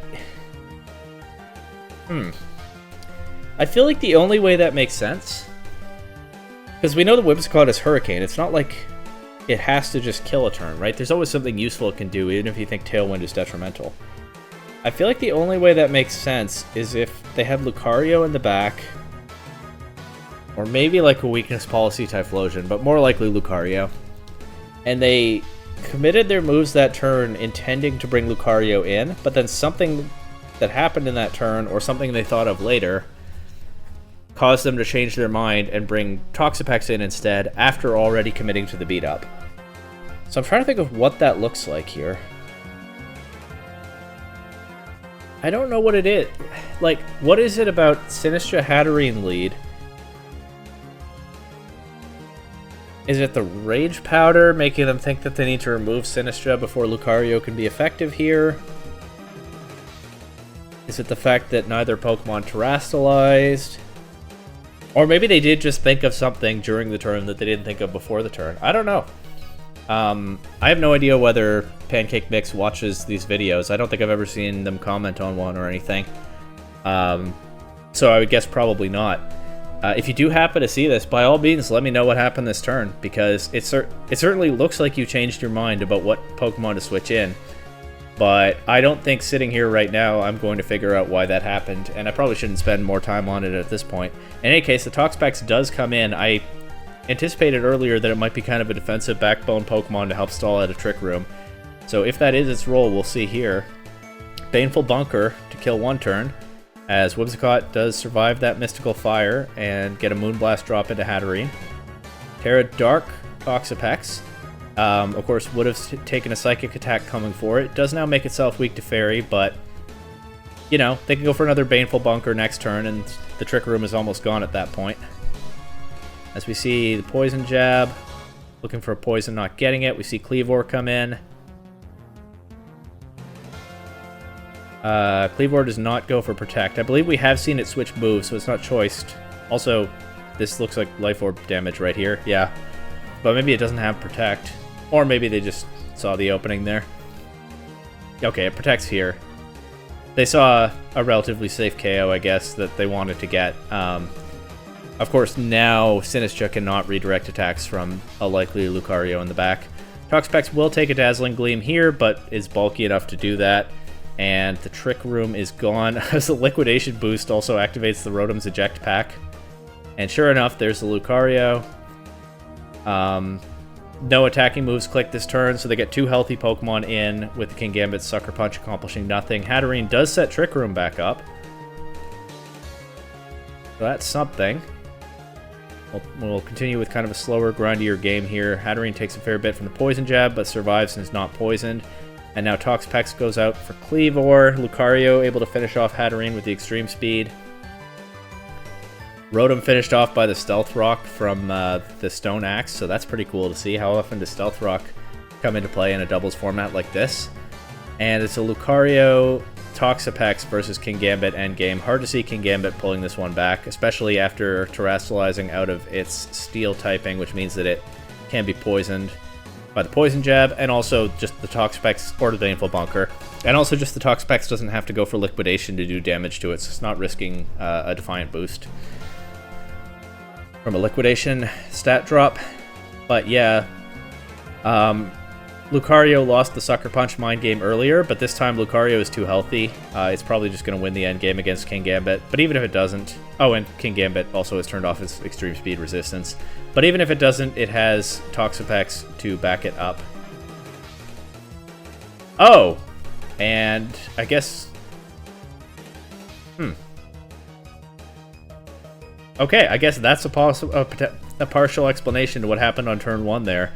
I feel like the only way that makes sense, because we know the Whimsicott is Hurricane. It's not like it has to just kill a turn, right? There's always something useful it can do, even if you think Tailwind is detrimental. I feel like the only way that makes sense is if they had Lucario in the back, or maybe like a Weakness Policy Typhlosion, but more likely Lucario. And they committed their moves that turn intending to bring Lucario in, but then something that happened in that turn, or something they thought of later, caused them to change their mind and bring Toxapex in instead after already committing to the beat up. So I'm trying to think of what that looks like here. I don't know what it is. Like, what is it about Sinistcha Hatterene lead? Is it the Rage Powder making them think that they need to remove Sinistcha before Lucario can be effective here? Is it the fact that neither Pokemon terastallized? Or maybe they did just think of something during the turn that they didn't think of before the turn. I don't know. I have no idea whether Pancake Mix watches these videos. I don't think I've ever seen them comment on one or anything. So I would guess probably not. If you do happen to see this, by all means, let me know what happened this turn, because it certainly looks like you changed your mind about what Pokemon to switch in. But I don't think sitting here right now I'm going to figure out why that happened, and I probably shouldn't spend more time on it at this point. In any case, the Toxapex does come in. I anticipated earlier that it might be kind of a defensive backbone Pokemon to help stall out a Trick Room. So if that is its role, we'll see here. Baneful Bunker to kill one turn, as Whimsicott does survive that Mystical Fire and get a Moonblast drop into Hatterene. Terra Dark Toxapex. Of course, would have taken a Psychic attack coming for it. Does now make itself weak to Fairy, but, you know, they can go for another Baneful Bunker next turn, and the Trick Room is almost gone at that point. As we see the Poison Jab, looking for a Poison, not getting it. We see Kleavor come in. Kleavor does not go for Protect. I believe we have seen it switch moves, so it's not choiced. Also, this looks like Life Orb damage right here. Yeah. But maybe it doesn't have Protect. Or maybe they just saw the opening there. Okay, it protects here. They saw a relatively safe KO, I guess, that they wanted to get. Of course, now Sinistcha cannot redirect attacks from a likely Lucario in the back. Toxapex will take a Dazzling Gleam here, but is bulky enough to do that. And the Trick Room is gone, as the Liquidation boost also activates the Rotom's Eject Pack. And sure enough, there's the Lucario. No attacking moves click this turn, so they get two healthy Pokemon in, with the Kingambit's Sucker Punch accomplishing nothing. Hatterene does set Trick Room back up. So that's something. We'll continue with kind of a slower, grindier game here. Hatterene takes a fair bit from the Poison Jab, but survives and is not poisoned. And now Toxapex goes out for Kleavor. Lucario able to finish off Hatterene with the extreme speed. Rotom finished off by the Stealth Rock from the Stone Axe, so that's pretty cool to see. How often does Stealth Rock come into play in a doubles format like this? And it's a Lucario Toxapex versus Kingambit endgame. Hard to see Kingambit pulling this one back, especially after terastallizing out of its Steel typing, which means that it can be poisoned by the Poison Jab, and also just the Toxapex or the Baneful Bunker. And also just the Toxapex doesn't have to go for Liquidation to do damage to it, so it's not risking a Defiant boost from a Liquidation stat drop. But yeah, Lucario lost the Sucker Punch mind game earlier, but this time Lucario is too healthy. It's probably just going to win the end game against King Gambit. But even if it doesn't... Oh, and King Gambit also has turned off its extreme speed resistance. But even if it doesn't, it has Toxapex to back it up. Oh! And I guess... Okay, I guess that's a partial explanation to what happened on turn 1 there.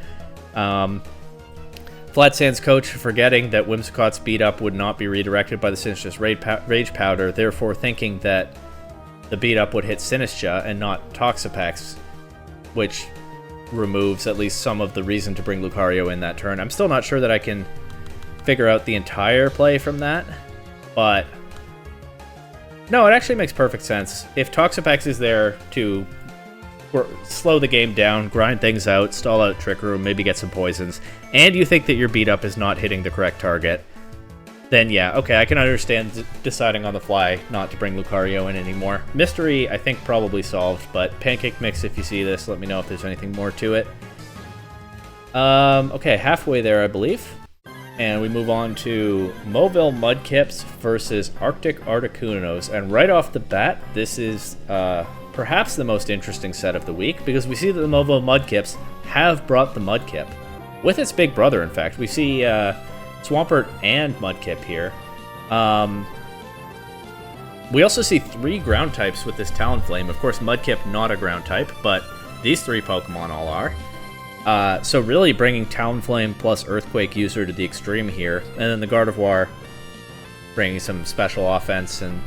Flat Sand's coach forgetting that Whimsicott's beat up would not be redirected by the Sinistra's Rage Powder, therefore thinking that the beat up would hit Sinistra and not Toxapex, which removes at least some of the reason to bring Lucario in that turn. I'm still not sure that I can figure out the entire play from that, but no, it actually makes perfect sense. If Toxapex is there to slow the game down, grind things out, stall out Trick Room, maybe get some poisons, and you think that your beat up is not hitting the correct target, then yeah, okay, I can understand deciding on the fly not to bring Lucario in anymore. Mystery, I think, probably solved, but Pancake Mix, if you see this, let me know if there's anything more to it. Okay, halfway there, I believe. And we move on to Mobile Mudkips versus Arctic Articunos. And right off the bat, this is perhaps the most interesting set of the week, because we see that the Mobile Mudkips have brought the Mudkip. With its big brother, in fact. We see Swampert and Mudkip here. We also see 3 ground types with this Talonflame. Of course, Mudkip not a ground type, but these 3 Pokemon all are. So really bringing Talonflame plus Earthquake user to the extreme here. And then the Gardevoir bringing some special offense and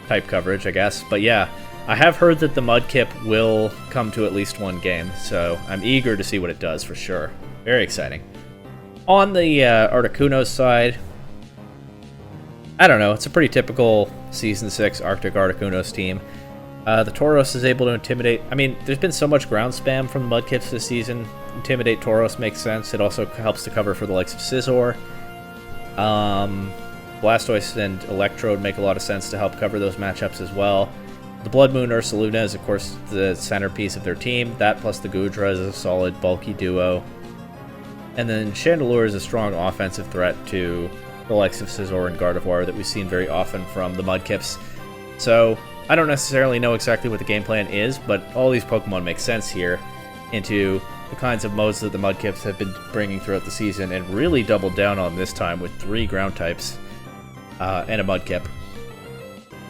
type coverage, I guess. But yeah, I have heard that the Mudkip will come to at least 1 game, so I'm eager to see what it does for sure. Very exciting. On the Articunos side, I don't know, it's a pretty typical Season 6 Arctic Articunos team. The Tauros is able to intimidate. I mean, there's been so much ground spam from the Mudkips this season. Intimidate Tauros makes sense. It also helps to cover for the likes of Scizor. Blastoise and Electrode make a lot of sense to help cover those matchups as well. The Blood Moon Ursaluna is, of course, the centerpiece of their team. That plus the Goodra is a solid, bulky duo. And then Chandelure is a strong offensive threat to the likes of Scizor and Gardevoir that we've seen very often from the Mudkips. So I don't necessarily know exactly what the game plan is, but all these Pokemon make sense here into the kinds of modes that the Mudkips have been bringing throughout the season and really doubled down on this time with 3 ground types and a Mudkip.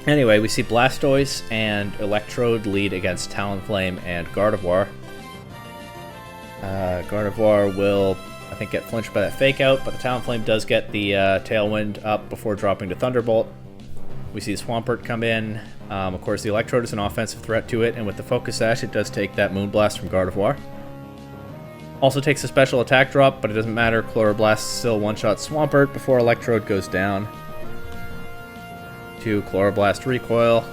Anyway, we see Blastoise and Electrode lead against Talonflame and Gardevoir. Gardevoir will, I think, get flinched by that Fake Out, but the Talonflame does get the Tailwind up before dropping to Thunderbolt. We see Swampert come in. Of course, the Electrode is an offensive threat to it, and with the Focus Sash, it does take that Moonblast from Gardevoir. Also takes a special attack drop, but it doesn't matter. Chloroblast still one-shot Swampert before Electrode goes down. To Chloroblast Recoil.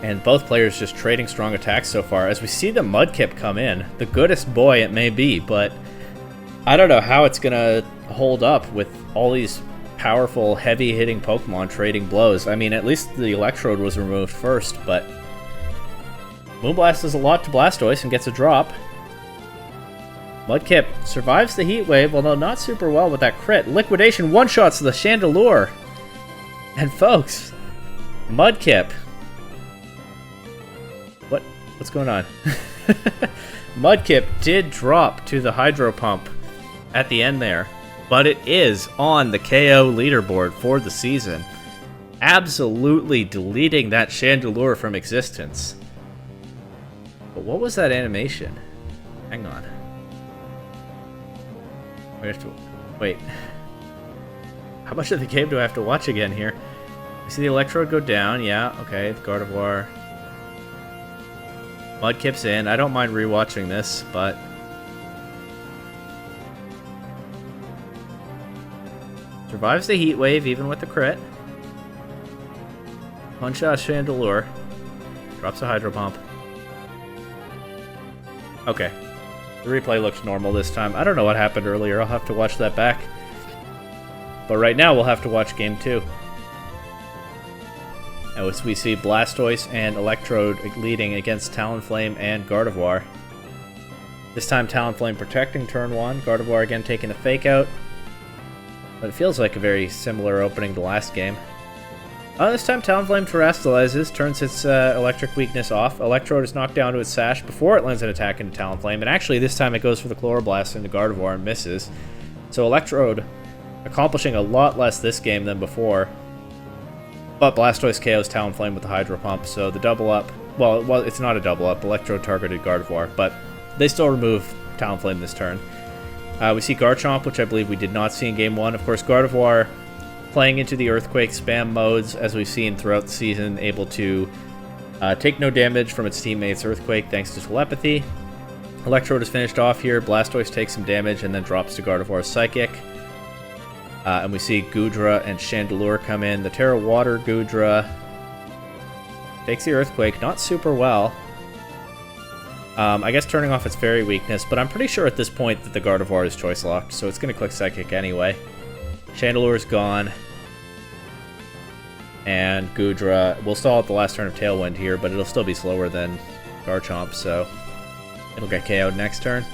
And both players just trading strong attacks so far. As we see the Mudkip come in, the goodest boy it may be, but I don't know how it's going to hold up with all these powerful, heavy-hitting Pokemon trading blows. I mean, at least the Electrode was removed first, but Moonblast does a lot to Blastoise and gets a drop. Mudkip survives the Heat Wave, although not super well with that crit. Liquidation one-shots the Chandelure. And folks, Mudkip. What's going on? Mudkip did drop to the Hydro Pump at the end there, but it is on the KO leaderboard for the season. Absolutely deleting that Chandelure from existence. But what was that animation? Hang on. We have to wait. How much of the game do I have to watch again here? I see the Electrode go down. Yeah, okay. The Gardevoir. Mudkip's in. I don't mind rewatching this, but survives the Heat Wave even with the crit. One-shot Chandelure. Drops a Hydro Pump. Okay. The replay looks normal this time. I don't know what happened earlier. I'll have to watch that back. But right now we'll have to watch Game 2. As we see Blastoise and Electrode leading against Talonflame and Gardevoir. This time Talonflame protecting turn 1. Gardevoir again taking the fake out. But it feels like a very similar opening to last game. This time Talonflame terrestrializes, turns its electric weakness off. Electrode is knocked down to its sash before it lands an attack into Talonflame. And actually this time it goes for the Chloroblast into Gardevoir and misses. So Electrode accomplishing a lot less this game than before. But Blastoise KOs Talonflame with the Hydro Pump, so the double up... Well, it's not a double up. Electrode targeted Gardevoir, but they still remove Talonflame this turn. We see Garchomp, which I believe we did not see in Game 1. Of course, Gardevoir playing into the Earthquake spam modes, as we've seen throughout the season, able to take no damage from its teammates Earthquake thanks to Telepathy. Electrode is finished off here. Blastoise takes some damage and then drops to Gardevoir's Psychic. And we see Goodra and Chandelure come in. The Terra Water Goodra takes the Earthquake, not super well. I guess turning off its Fairy weakness, but I'm pretty sure at this point that the Gardevoir is choice locked, so it's going to click Psychic anyway. Chandelure's gone. And Goodra will stall at the last turn of Tailwind here, but it'll still be slower than Garchomp, so it'll get KO'd next turn.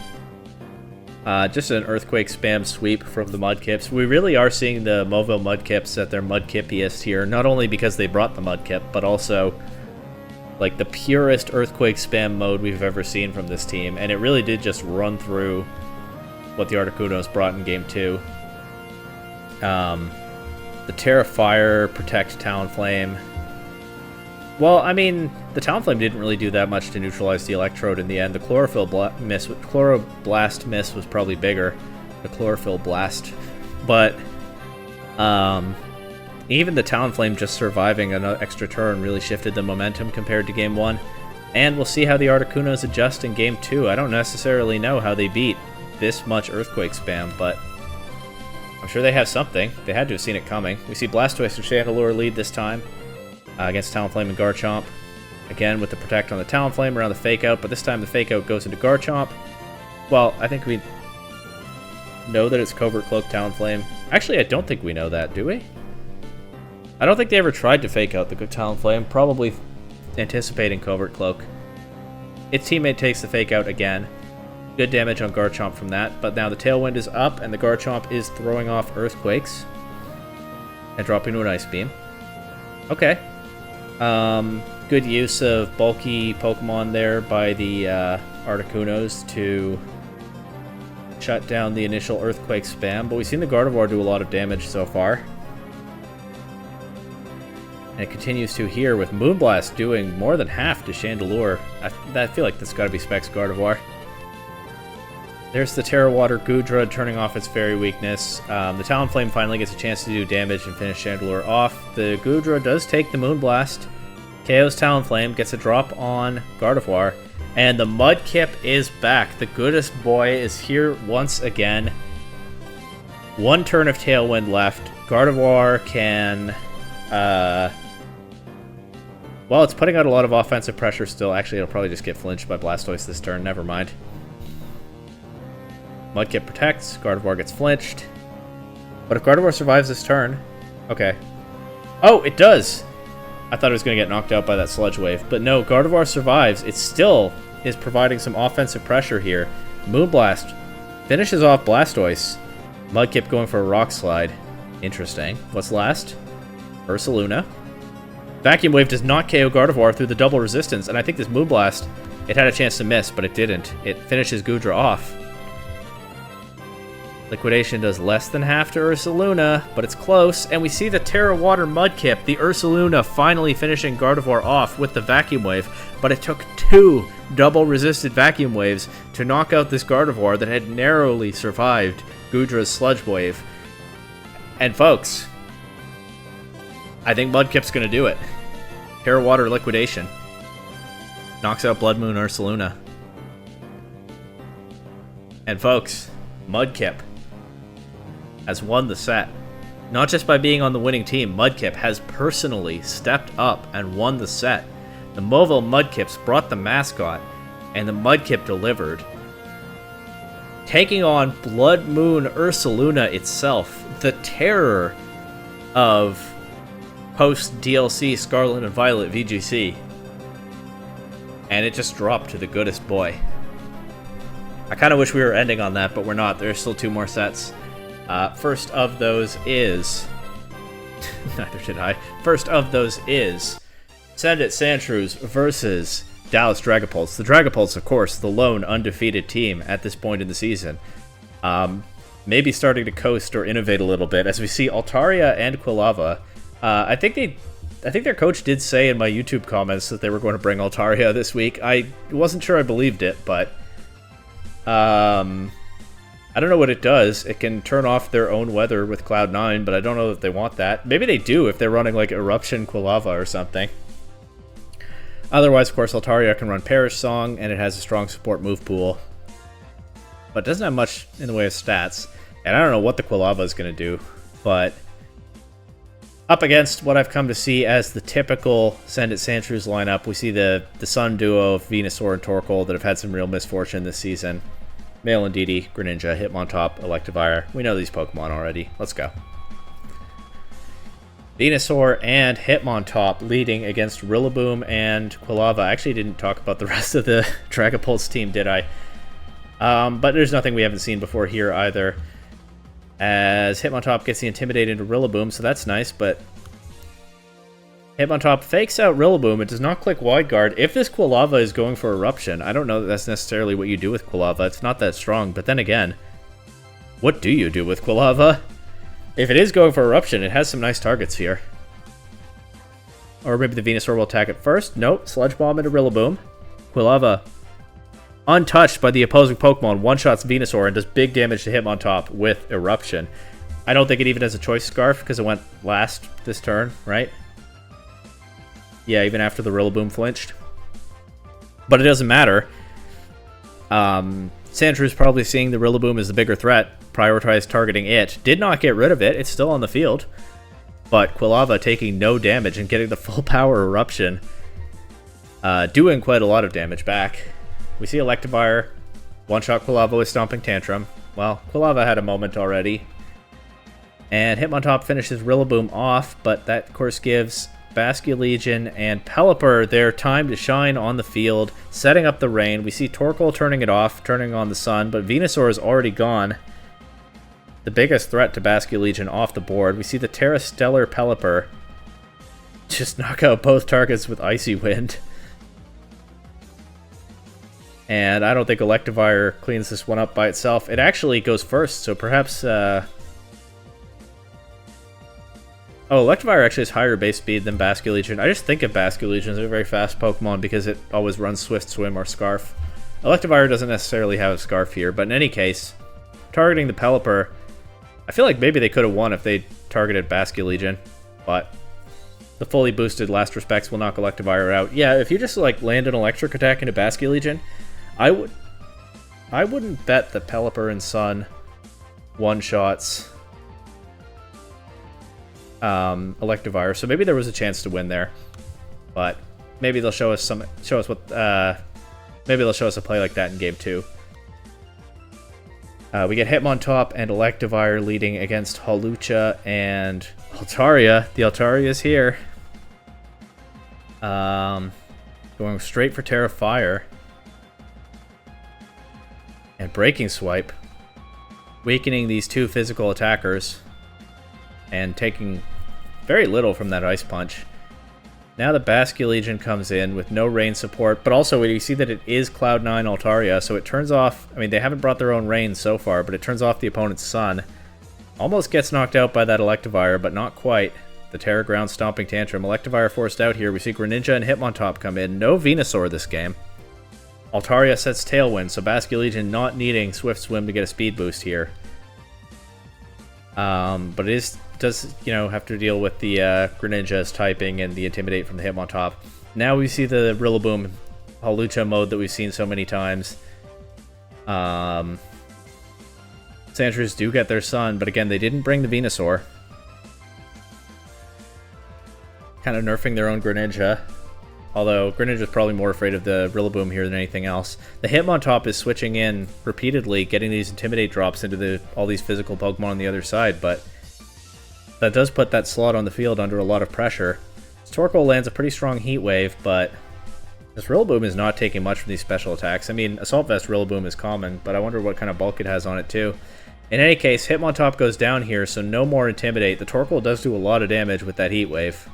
Just an Earthquake spam sweep from the Mudkips. We really are seeing the Movo Mudkips at their Mudkipiest here, not only because they brought the Mudkip, but also like the purest Earthquake spam mode we've ever seen from this team, and it really did just run through what the Articunos brought in Game 2. The Terra Fire, Protect Talonflame. Well, I mean, the Talonflame didn't really do that much to neutralize the Electrode in the end. The Chloroblast miss was probably bigger. The Chlorophyll Blast. But, even the Talonflame just surviving an extra turn really shifted the momentum compared to Game 1. And we'll see how the Articunos adjust in Game 2. I don't necessarily know how they beat this much Earthquake spam, but I'm sure they have something. They had to have seen it coming. We see Blastoise and Chandelure lead this time against Talonflame and Garchomp. Again, with the Protect on the Talonflame around the Fake Out, but this time the Fake Out goes into Garchomp. Well, I think we know that it's Covert Cloak Talonflame. Actually, I don't think we know that, do we? I don't think they ever tried to Fake Out the Talonflame, probably anticipating Covert Cloak. Its teammate takes the Fake Out again. Good damage on Garchomp from that, but now the Tailwind is up, and the Garchomp is throwing off Earthquakes. And dropping to an Ice Beam. Okay. Good use of bulky Pokemon there by the Articunos to shut down the initial Earthquake spam, but we've seen the Gardevoir do a lot of damage so far. And it continues to here with Moonblast doing more than half to Chandelure. I feel like that's got to be Specs Gardevoir. There's the Terra Water Goodra turning off its Fairy weakness. The Talonflame finally gets a chance to do damage and finish Chandelure off. The Goodra does take the Moonblast. KO's Talonflame, gets a drop on Gardevoir. And the Mudkip is back. The goodest boy is here once again. One turn of Tailwind left. Gardevoir can... well, it's putting out a lot of offensive pressure still. Actually, it'll probably just get flinched by Blastoise this turn. Never mind. Mudkip protects, Gardevoir gets flinched. But if Gardevoir survives this turn... Okay. Oh, it does! I thought it was going to get knocked out by that Sludge Wave. But no, Gardevoir survives. It still is providing some offensive pressure here. Moonblast finishes off Blastoise. Mudkip going for a Rock Slide. Interesting. What's last? Ursaluna. Vacuum Wave does not KO Gardevoir through the double resistance. And I think this Moonblast, it had a chance to miss, but it didn't. It finishes Goodra off. Liquidation does less than half to Ursaluna, but it's close, and we see the Terra Water Mudkip, the Ursaluna finally finishing Gardevoir off with the Vacuum Wave, but it took 2 double-resisted Vacuum Waves to knock out this Gardevoir that had narrowly survived Goodra's Sludge Wave. And folks, I think Mudkip's gonna do it. Terra Water Liquidation. Knocks out Blood Moon Ursaluna. And folks, Mudkip has won the set. Not just by being on the winning team, Mudkip has personally stepped up and won the set. The Movo Mudkips brought the mascot, and the Mudkip delivered. Taking on Blood Moon Ursaluna itself, the terror of post-DLC Scarlet and Violet VGC. And it just dropped to the goodest boy. I kind of wish we were ending on that, but we're not. There's still 2 more sets. First of those is... Neither did I. First of those is Sandshrews versus Dallas Dragapults. The Dragapults, of course, the lone undefeated team at this point in the season. Maybe starting to coast or innovate a little bit as we see Altaria and Quilava. I think their coach did say in my YouTube comments that they were going to bring Altaria this week. I wasn't sure I believed it, but I don't know what it does. It can turn off their own weather with Cloud9, but I don't know if they want that. Maybe they do if they're running like Eruption Quilava or something. Otherwise, of course, Altaria can run Perish Song, and it has a strong support move pool. But it doesn't have much in the way of stats. And I don't know what the Quilava is going to do, but up against what I've come to see as the typical Sandshrews lineup, we see the Sun duo of Venusaur and Torkoal that have had some real misfortune this season. Male and Didi, Greninja, Hitmontop, Electivire. We know these Pokemon already. Let's go. Venusaur and Hitmontop leading against Rillaboom and Quilava. I actually didn't talk about the rest of the Dragapults team, did I? But there's nothing we haven't seen before here either. As Hitmontop gets the Intimidate into Rillaboom, so that's nice, but Hitmontop fakes out Rillaboom. It does not click Wide Guard. If this Quilava is going for Eruption, I don't know that that's necessarily what you do with Quilava. It's not that strong, but then again, what do you do with Quilava? If it is going for Eruption, it has some nice targets here. Or maybe the Venusaur will attack it first. Nope, Sludge Bomb into Rillaboom. Quilava, untouched by the opposing Pokemon, one-shots Venusaur and does big damage to Hitmontop with Eruption. I don't think it even has a Choice Scarf because it went last this turn, right? Yeah, even after the Rillaboom flinched. But it doesn't matter. Sandshrews probably seeing the Rillaboom as the bigger threat, prioritized targeting it. Did not get rid of it. It's still on the field. But Quilava taking no damage and getting the full power Eruption. Doing quite a lot of damage back. We see Electivire. One-shot Quilava with Stomping Tantrum. Well, Quilava had a moment already. And Hitmontop finishes Rillaboom off, but that, of course, gives Basculegion and Pelipper their time to shine on the field, setting up the rain. We see Torkoal turning it off, turning on the sun, but Venusaur is already gone. The biggest threat to Basculegion off the board. We see the Terra Stellar Pelipper just knock out both targets with Icy Wind. And I don't think Electivire cleans this one up by itself. It actually goes first, so perhaps... Oh, Electivire actually has higher base speed than Basculegion. I just think of Basculegion as a very fast Pokemon because it always runs Swift Swim or Scarf. Electivire doesn't necessarily have a Scarf here, but in any case, targeting the Pelipper, I feel like maybe they could have won if they targeted Basculegion, but the fully boosted Last Respects will knock Electivire out. Yeah, if you just like land an electric attack into Basculegion, I wouldn't bet the Pelipper and Sun one-shots Electivire, so maybe there was a chance to win there, but maybe they'll show us maybe they'll show us a play like that in game 2. We get Hitmontop and Electivire leading against Hawlucha and Altaria. The Altaria is here, going straight for Terra Fire and Breaking Swipe, weakening these two physical attackers and taking very little from that Ice Punch. Now the Basculegion comes in with no rain support, but also you see that it is Cloud9 Altaria, so it turns off... I mean, they haven't brought their own rain so far, but it turns off the opponent's sun. Almost gets knocked out by that Electivire, but not quite. The Terra Ground Stomping Tantrum. Electivire forced out here. We see Greninja and Hitmontop come in. No Venusaur this game. Altaria sets Tailwind, so Basculegion not needing Swift Swim to get a speed boost here. But it does, you know, have to deal with the Greninja's typing and the Intimidate from the Hitmontop. Now we see the Rillaboom Hawlucha mode that we've seen so many times. Sandshrews do get their sun, but again, they didn't bring the Venusaur. Kind of nerfing their own Greninja. Although Greninja's probably more afraid of the Rillaboom here than anything else. The Hitmontop is switching in repeatedly, getting these Intimidate drops into all these physical Pokemon on the other side, but that does put that slot on the field under a lot of pressure. Torkoal lands a pretty strong Heat Wave, but This Rillaboom is not taking much from these special attacks. I mean, Assault Vest Rillaboom is common, but I wonder what kind of bulk it has on it too. In any case, Hitmontop goes down here, so no more Intimidate. The Torkoal does do a lot of damage with that Heat Wave.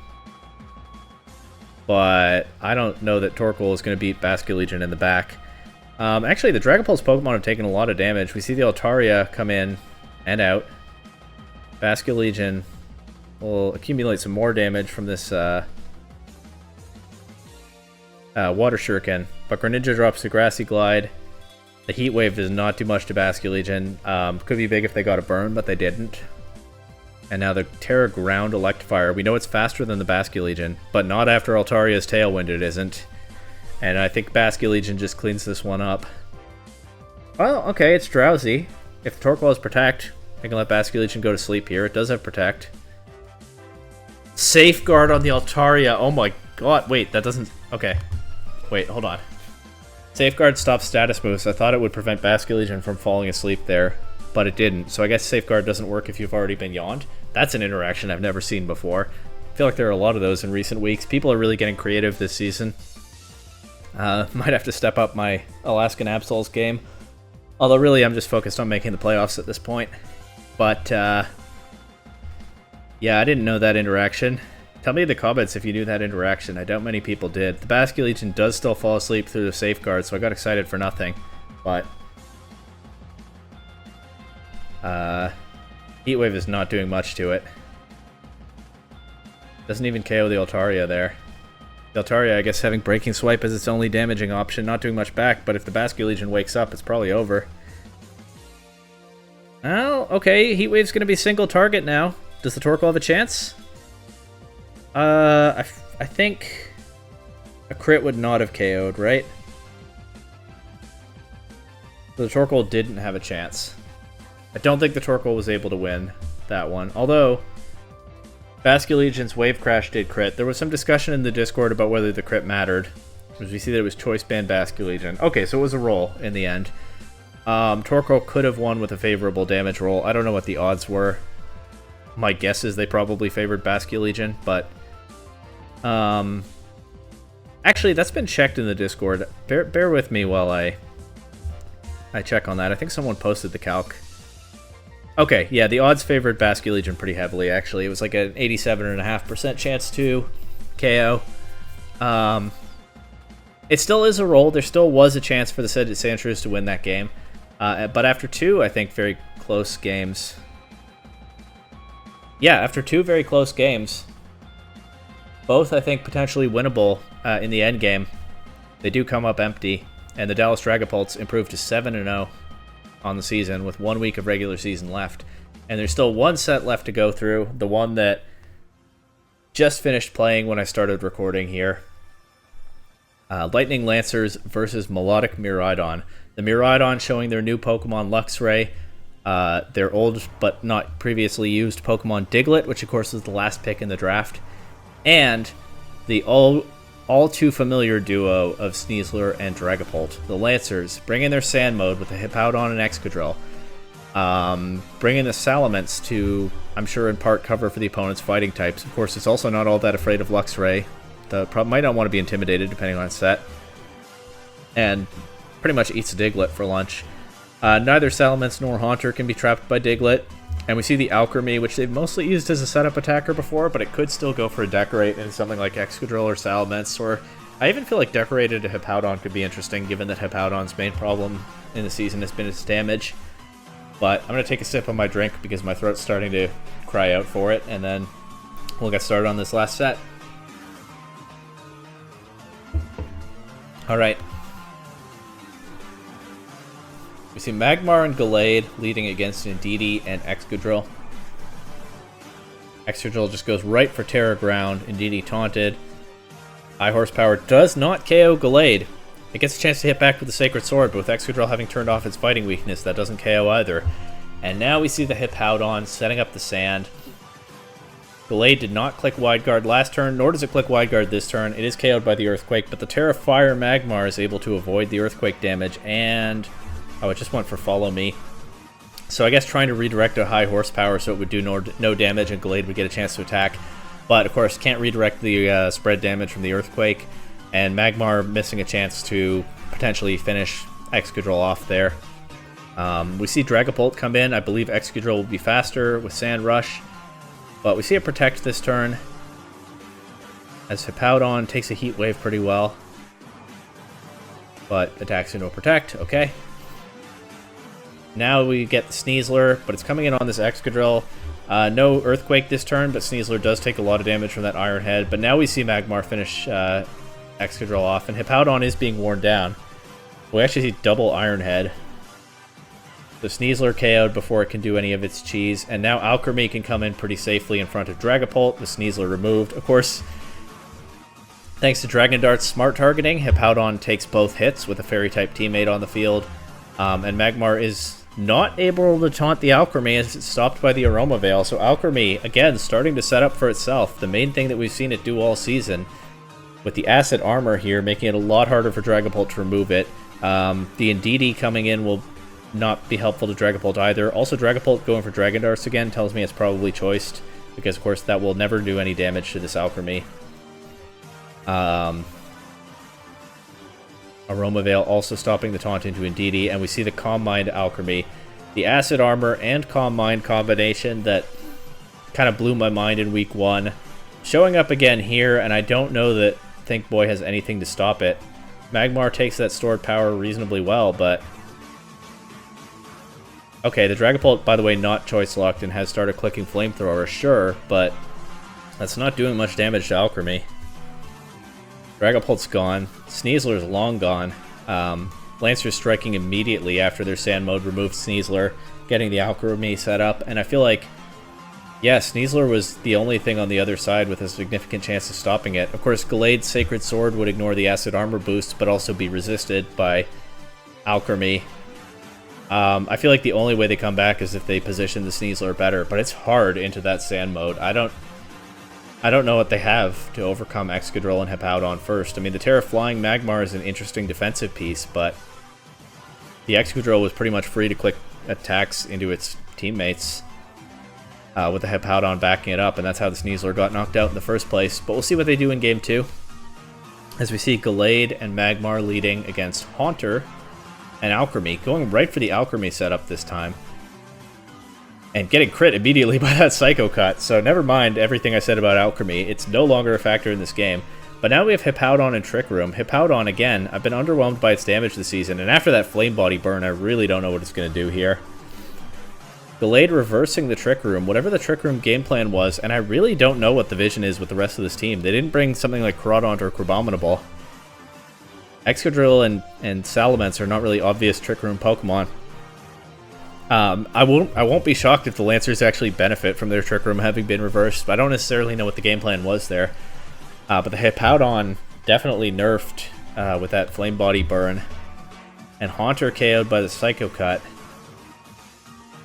But I don't know that Torkoal is going to beat Basculegion in the back. Actually, the Dragapults Pokemon have taken a lot of damage. We see the Altaria come in and out. Basculegion will accumulate some more damage from this Water Shuriken. But Greninja drops the Grassy Glide. The Heat Wave does not do much to Basculegion. Could be big if they got a burn, but they didn't. And now the Terra Ground Electivire. We know it's faster than the Basculegion, but not after Altaria's Tailwind it isn't. And I think Basculegion just cleans this one up. Well, okay, it's Drowsy. If the Torkoal has Protect, I can let Basculegion go to sleep here. It does have Protect. Safeguard on the Altaria. Oh my god. Wait, that doesn't... Okay. Wait, hold on. Safeguard stops status moves. I thought it would prevent Basculegion from falling asleep there, but it didn't. So I guess Safeguard doesn't work if you've already been yawned. That's an interaction I've never seen before. I feel like there are a lot of those in recent weeks. People are really getting creative this season. Might have to step up my Alaskan Absols game. Although really I'm just focused on making the playoffs at this point. But yeah, I didn't know that interaction. Tell me in the comments if you knew that interaction. I doubt many people did. The Basculegion does still fall asleep through the Safeguard, so I got excited for nothing. But Heat Wave is not doing much to it. Doesn't even KO the Altaria there. The Altaria, I guess, having Breaking Swipe as its only damaging option, not doing much back, but if the Basculegion wakes up, it's probably over. Well, okay, Heat Wave's going to be single target now. Does the Torkoal have a chance? I think a crit would not have KO'd, right? So the Torkoal didn't have a chance. I don't think the Torkoal was able to win that one, although Basculegion's Wave Crash did crit. There was some discussion in the Discord about whether the crit mattered, as we see that it was Choice Band Basculegion. Okay, so it was a roll in the end. Torkoal could have won with a favorable damage roll. I don't know what the odds were. My guess is they probably favored Basculegion, but actually that's been checked in the Discord. Bear with me while I check on that. I think someone posted the calc. Okay, yeah, the odds favored Basculegion pretty heavily, actually. It was like an 87.5% chance to KO. It still is a roll. There still was a chance for the Sandshrews to win that game. But after two, I think, very close games. Yeah, after two very close games, both, I think, potentially winnable in the end game, they do come up empty. And the Dallas Dragapults improved to 7-0 on the season with 1 week of regular season left. And there's still one set left to go through, the one that just finished playing when I started recording here. Lightning Lancers versus Melodic Miraidon. The Miraidon showing their new Pokemon Luxray, their old but not previously used Pokemon Diglett, which of course is the last pick in the draft, and the all too familiar duo of Sneasler and Dragapult. The Lancers bringing their Sand mode with the Hippowdon and Excadrill. Bringing the Salamence to, I'm sure in part, cover for the opponent's fighting types. Of course, it's also not all that afraid of Luxray. Might not want to be intimidated depending on its set. And pretty much eats a Diglett for lunch. Neither Salamence nor Haunter can be trapped by Diglett. And we see the Alchemy, which they've mostly used as a setup attacker before, but it could still go for a Decorate in something like Excadrill or Salamence. Or I even feel like Decorated to Hippowdon could be interesting, given that Hippowdon's main problem in the season has been its damage. But I'm going to take a sip of my drink because my throat's starting to cry out for it, and then we'll get started on this last set. Alright. We see Magmar and Gallade leading against Indeedee and Excadrill. Excadrill just goes right for Terra Ground. Indeedee taunted. High horsepower does not KO Gallade. It gets a chance to hit back with the Sacred Sword, but with Excadrill having turned off its fighting weakness, that doesn't KO either. And now we see the Hippowdon setting up the Sand. Gallade did not click Wide Guard last turn, nor does it click Wide Guard this turn. It is KO'd by the Earthquake, but the Terra Fire Magmar is able to avoid the Earthquake damage, and oh, it just went for Follow Me. So I guess trying to redirect a high horsepower so it would do no damage and Gallade would get a chance to attack. But, of course, can't redirect the spread damage from the Earthquake. and Magmar missing a chance to potentially finish Excadrill off there. We see Dragapult come in. I believe Excadrill will be faster with Sand Rush, but we see it protect this turn as Hippowdon takes a Heat Wave pretty well, but attacks into a Protect. Okay. Now we get the Sneasler, but it's coming in on this Excadrill. No Earthquake this turn, but Sneasler does take a lot of damage from that Iron Head. But now we see Magmar finish Excadrill off, and Hippowdon is being worn down. We actually see double Iron Head. The Sneasler KO'd before it can do any of its cheese, and now Alchemy can come in pretty safely in front of Dragapult. The Sneasler removed. Of course, thanks to Dragon Dart's smart targeting, Hippowdon takes both hits with a Fairy-type teammate on the field, and Magmar is not able to taunt the Alchemy as it's stopped by the Aroma Veil. So Alchemy, again, starting to set up for itself. The main thing that we've seen it do all season, with the Acid Armor here, making it a lot harder for Dragapult to remove it. The Indeedee coming in will not be helpful to Dragapult either. Also, Dragapult going for Dragon Darts again tells me it's probably choiced, because of course that will never do any damage to this Alchemy. Aroma Veil also stopping the taunt into Indeedee, and we see the Calm Mind Alchemy. The Acid Armor and Calm Mind combination that kind of blew my mind in week 1. Showing up again here, and I don't know that Think Boy has anything to stop it. Magmar takes that stored power reasonably well, but... Okay, the Dragapult, by the way, not choice locked and has started clicking Flamethrower, sure, but that's not doing much damage to Alchemy. Dragapult's gone. Sneasler's long gone. Lancer's striking immediately after their Sand Mode removed Sneasler, getting the Alchemy set up, and I feel like, yeah, Sneasler was the only thing on the other side with a significant chance of stopping it. Of course, Gallade's Sacred Sword would ignore the Acid Armor boost, but also be resisted by Alchemy. I feel like the only way they come back is if they position the Sneasler better, but it's hard into that Sand Mode. I don't know what they have to overcome Excadrill and Hippowdon first. I mean, the Terra Flying Magmar is an interesting defensive piece, but the Excadrill was pretty much free to click attacks into its teammates with the Hippowdon backing it up, and that's how the Sneasler got knocked out in the first place. But we'll see what they do in Game 2, as we see Gallade and Magmar leading against Haunter and Alchemy, going right for the Alchemy setup this time, and getting crit immediately by that Psycho Cut. So never mind everything I said about Alchemy. It's no longer a factor in this game. But now we have Hippowdon and Trick Room. Hippowdon, again, I've been underwhelmed by its damage this season, and after that Flame Body burn, I really don't know what it's going to do here. Gallade reversing the Trick Room, whatever the Trick Room game plan was, and I really don't know what the vision is with the rest of this team. They didn't bring something like Crawdaunt or Crabominable. Excadrill and Salamence are not really obvious Trick Room Pokemon. I won't be shocked if the Lancers actually benefit from their Trick Room having been reversed, but I don't necessarily know what the game plan was there. But the Hippowdon definitely nerfed with that Flame Body burn. And Haunter KO'd by the Psycho Cut.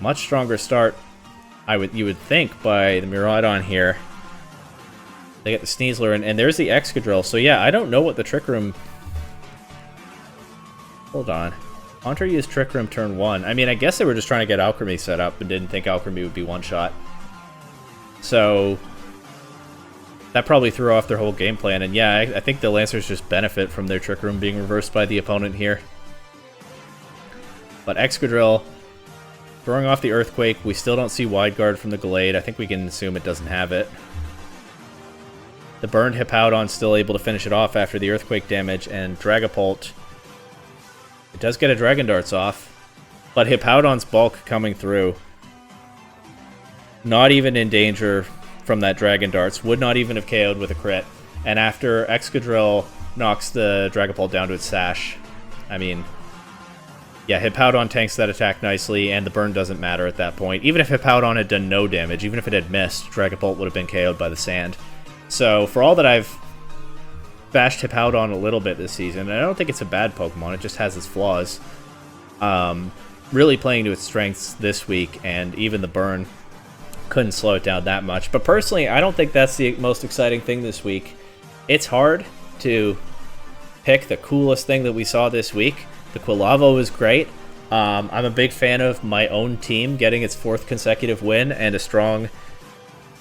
Much stronger start, you would think, by the Miraidon here. They get the Sneasler, and there's the Excadrill. So yeah, I don't know what the Trick Room... Hold on. Haunter used Trick Room turn 1. I mean, I guess they were just trying to get Alchemy set up and didn't think Alchemy would be one-shot. So that probably threw off their whole game plan. And yeah, I think the Lancers just benefit from their Trick Room being reversed by the opponent here. But Excadrill throwing off the Earthquake. We still don't see Wide Guard from the Gallade. I think we can assume it doesn't have it. The burned Hippowdon still able to finish it off after the Earthquake damage, and Dragapult, it does get a Dragon Darts off, but Hippowdon's bulk coming through. Not even in danger from that Dragon Darts. Would not even have KO'd with a crit. And after Excadrill knocks the Dragapult down to its sash, I mean, yeah, Hippowdon tanks that attack nicely, and the burn doesn't matter at that point. Even if Hippowdon had done no damage, even if it had missed, Dragapult would have been KO'd by the sand. So, for all that I've bashed Hippowdon a little bit this season, and I don't think it's a bad Pokemon, it just has its flaws. Really playing to its strengths this week, and even the burn couldn't slow it down that much. But personally, I don't think that's the most exciting thing this week. It's hard to pick the coolest thing that we saw this week. The Quilava was great. I'm a big fan of my own team getting its 4th consecutive win and a strong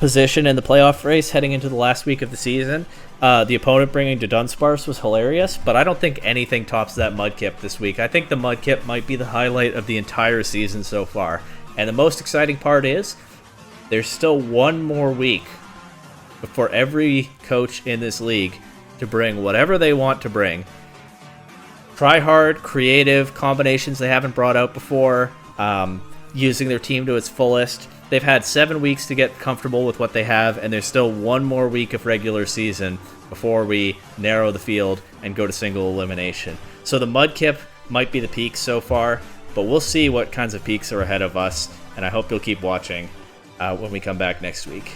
position in the playoff race heading into the last week of the season. The opponent bringing to Dunsparce was hilarious, but I don't think anything tops that Mudkip this week. I think the Mudkip might be the highlight of the entire season so far. And the most exciting part is there's still one more week for every coach in this league to bring whatever they want to bring. Try hard, creative combinations they haven't brought out before, using their team to its fullest. They've had 7 weeks to get comfortable with what they have, and there's still one more week of regular season before we narrow the field and go to single elimination. So the Mudkip might be the peak so far, but we'll see what kinds of peaks are ahead of us, and I hope you'll keep watching when we come back next week.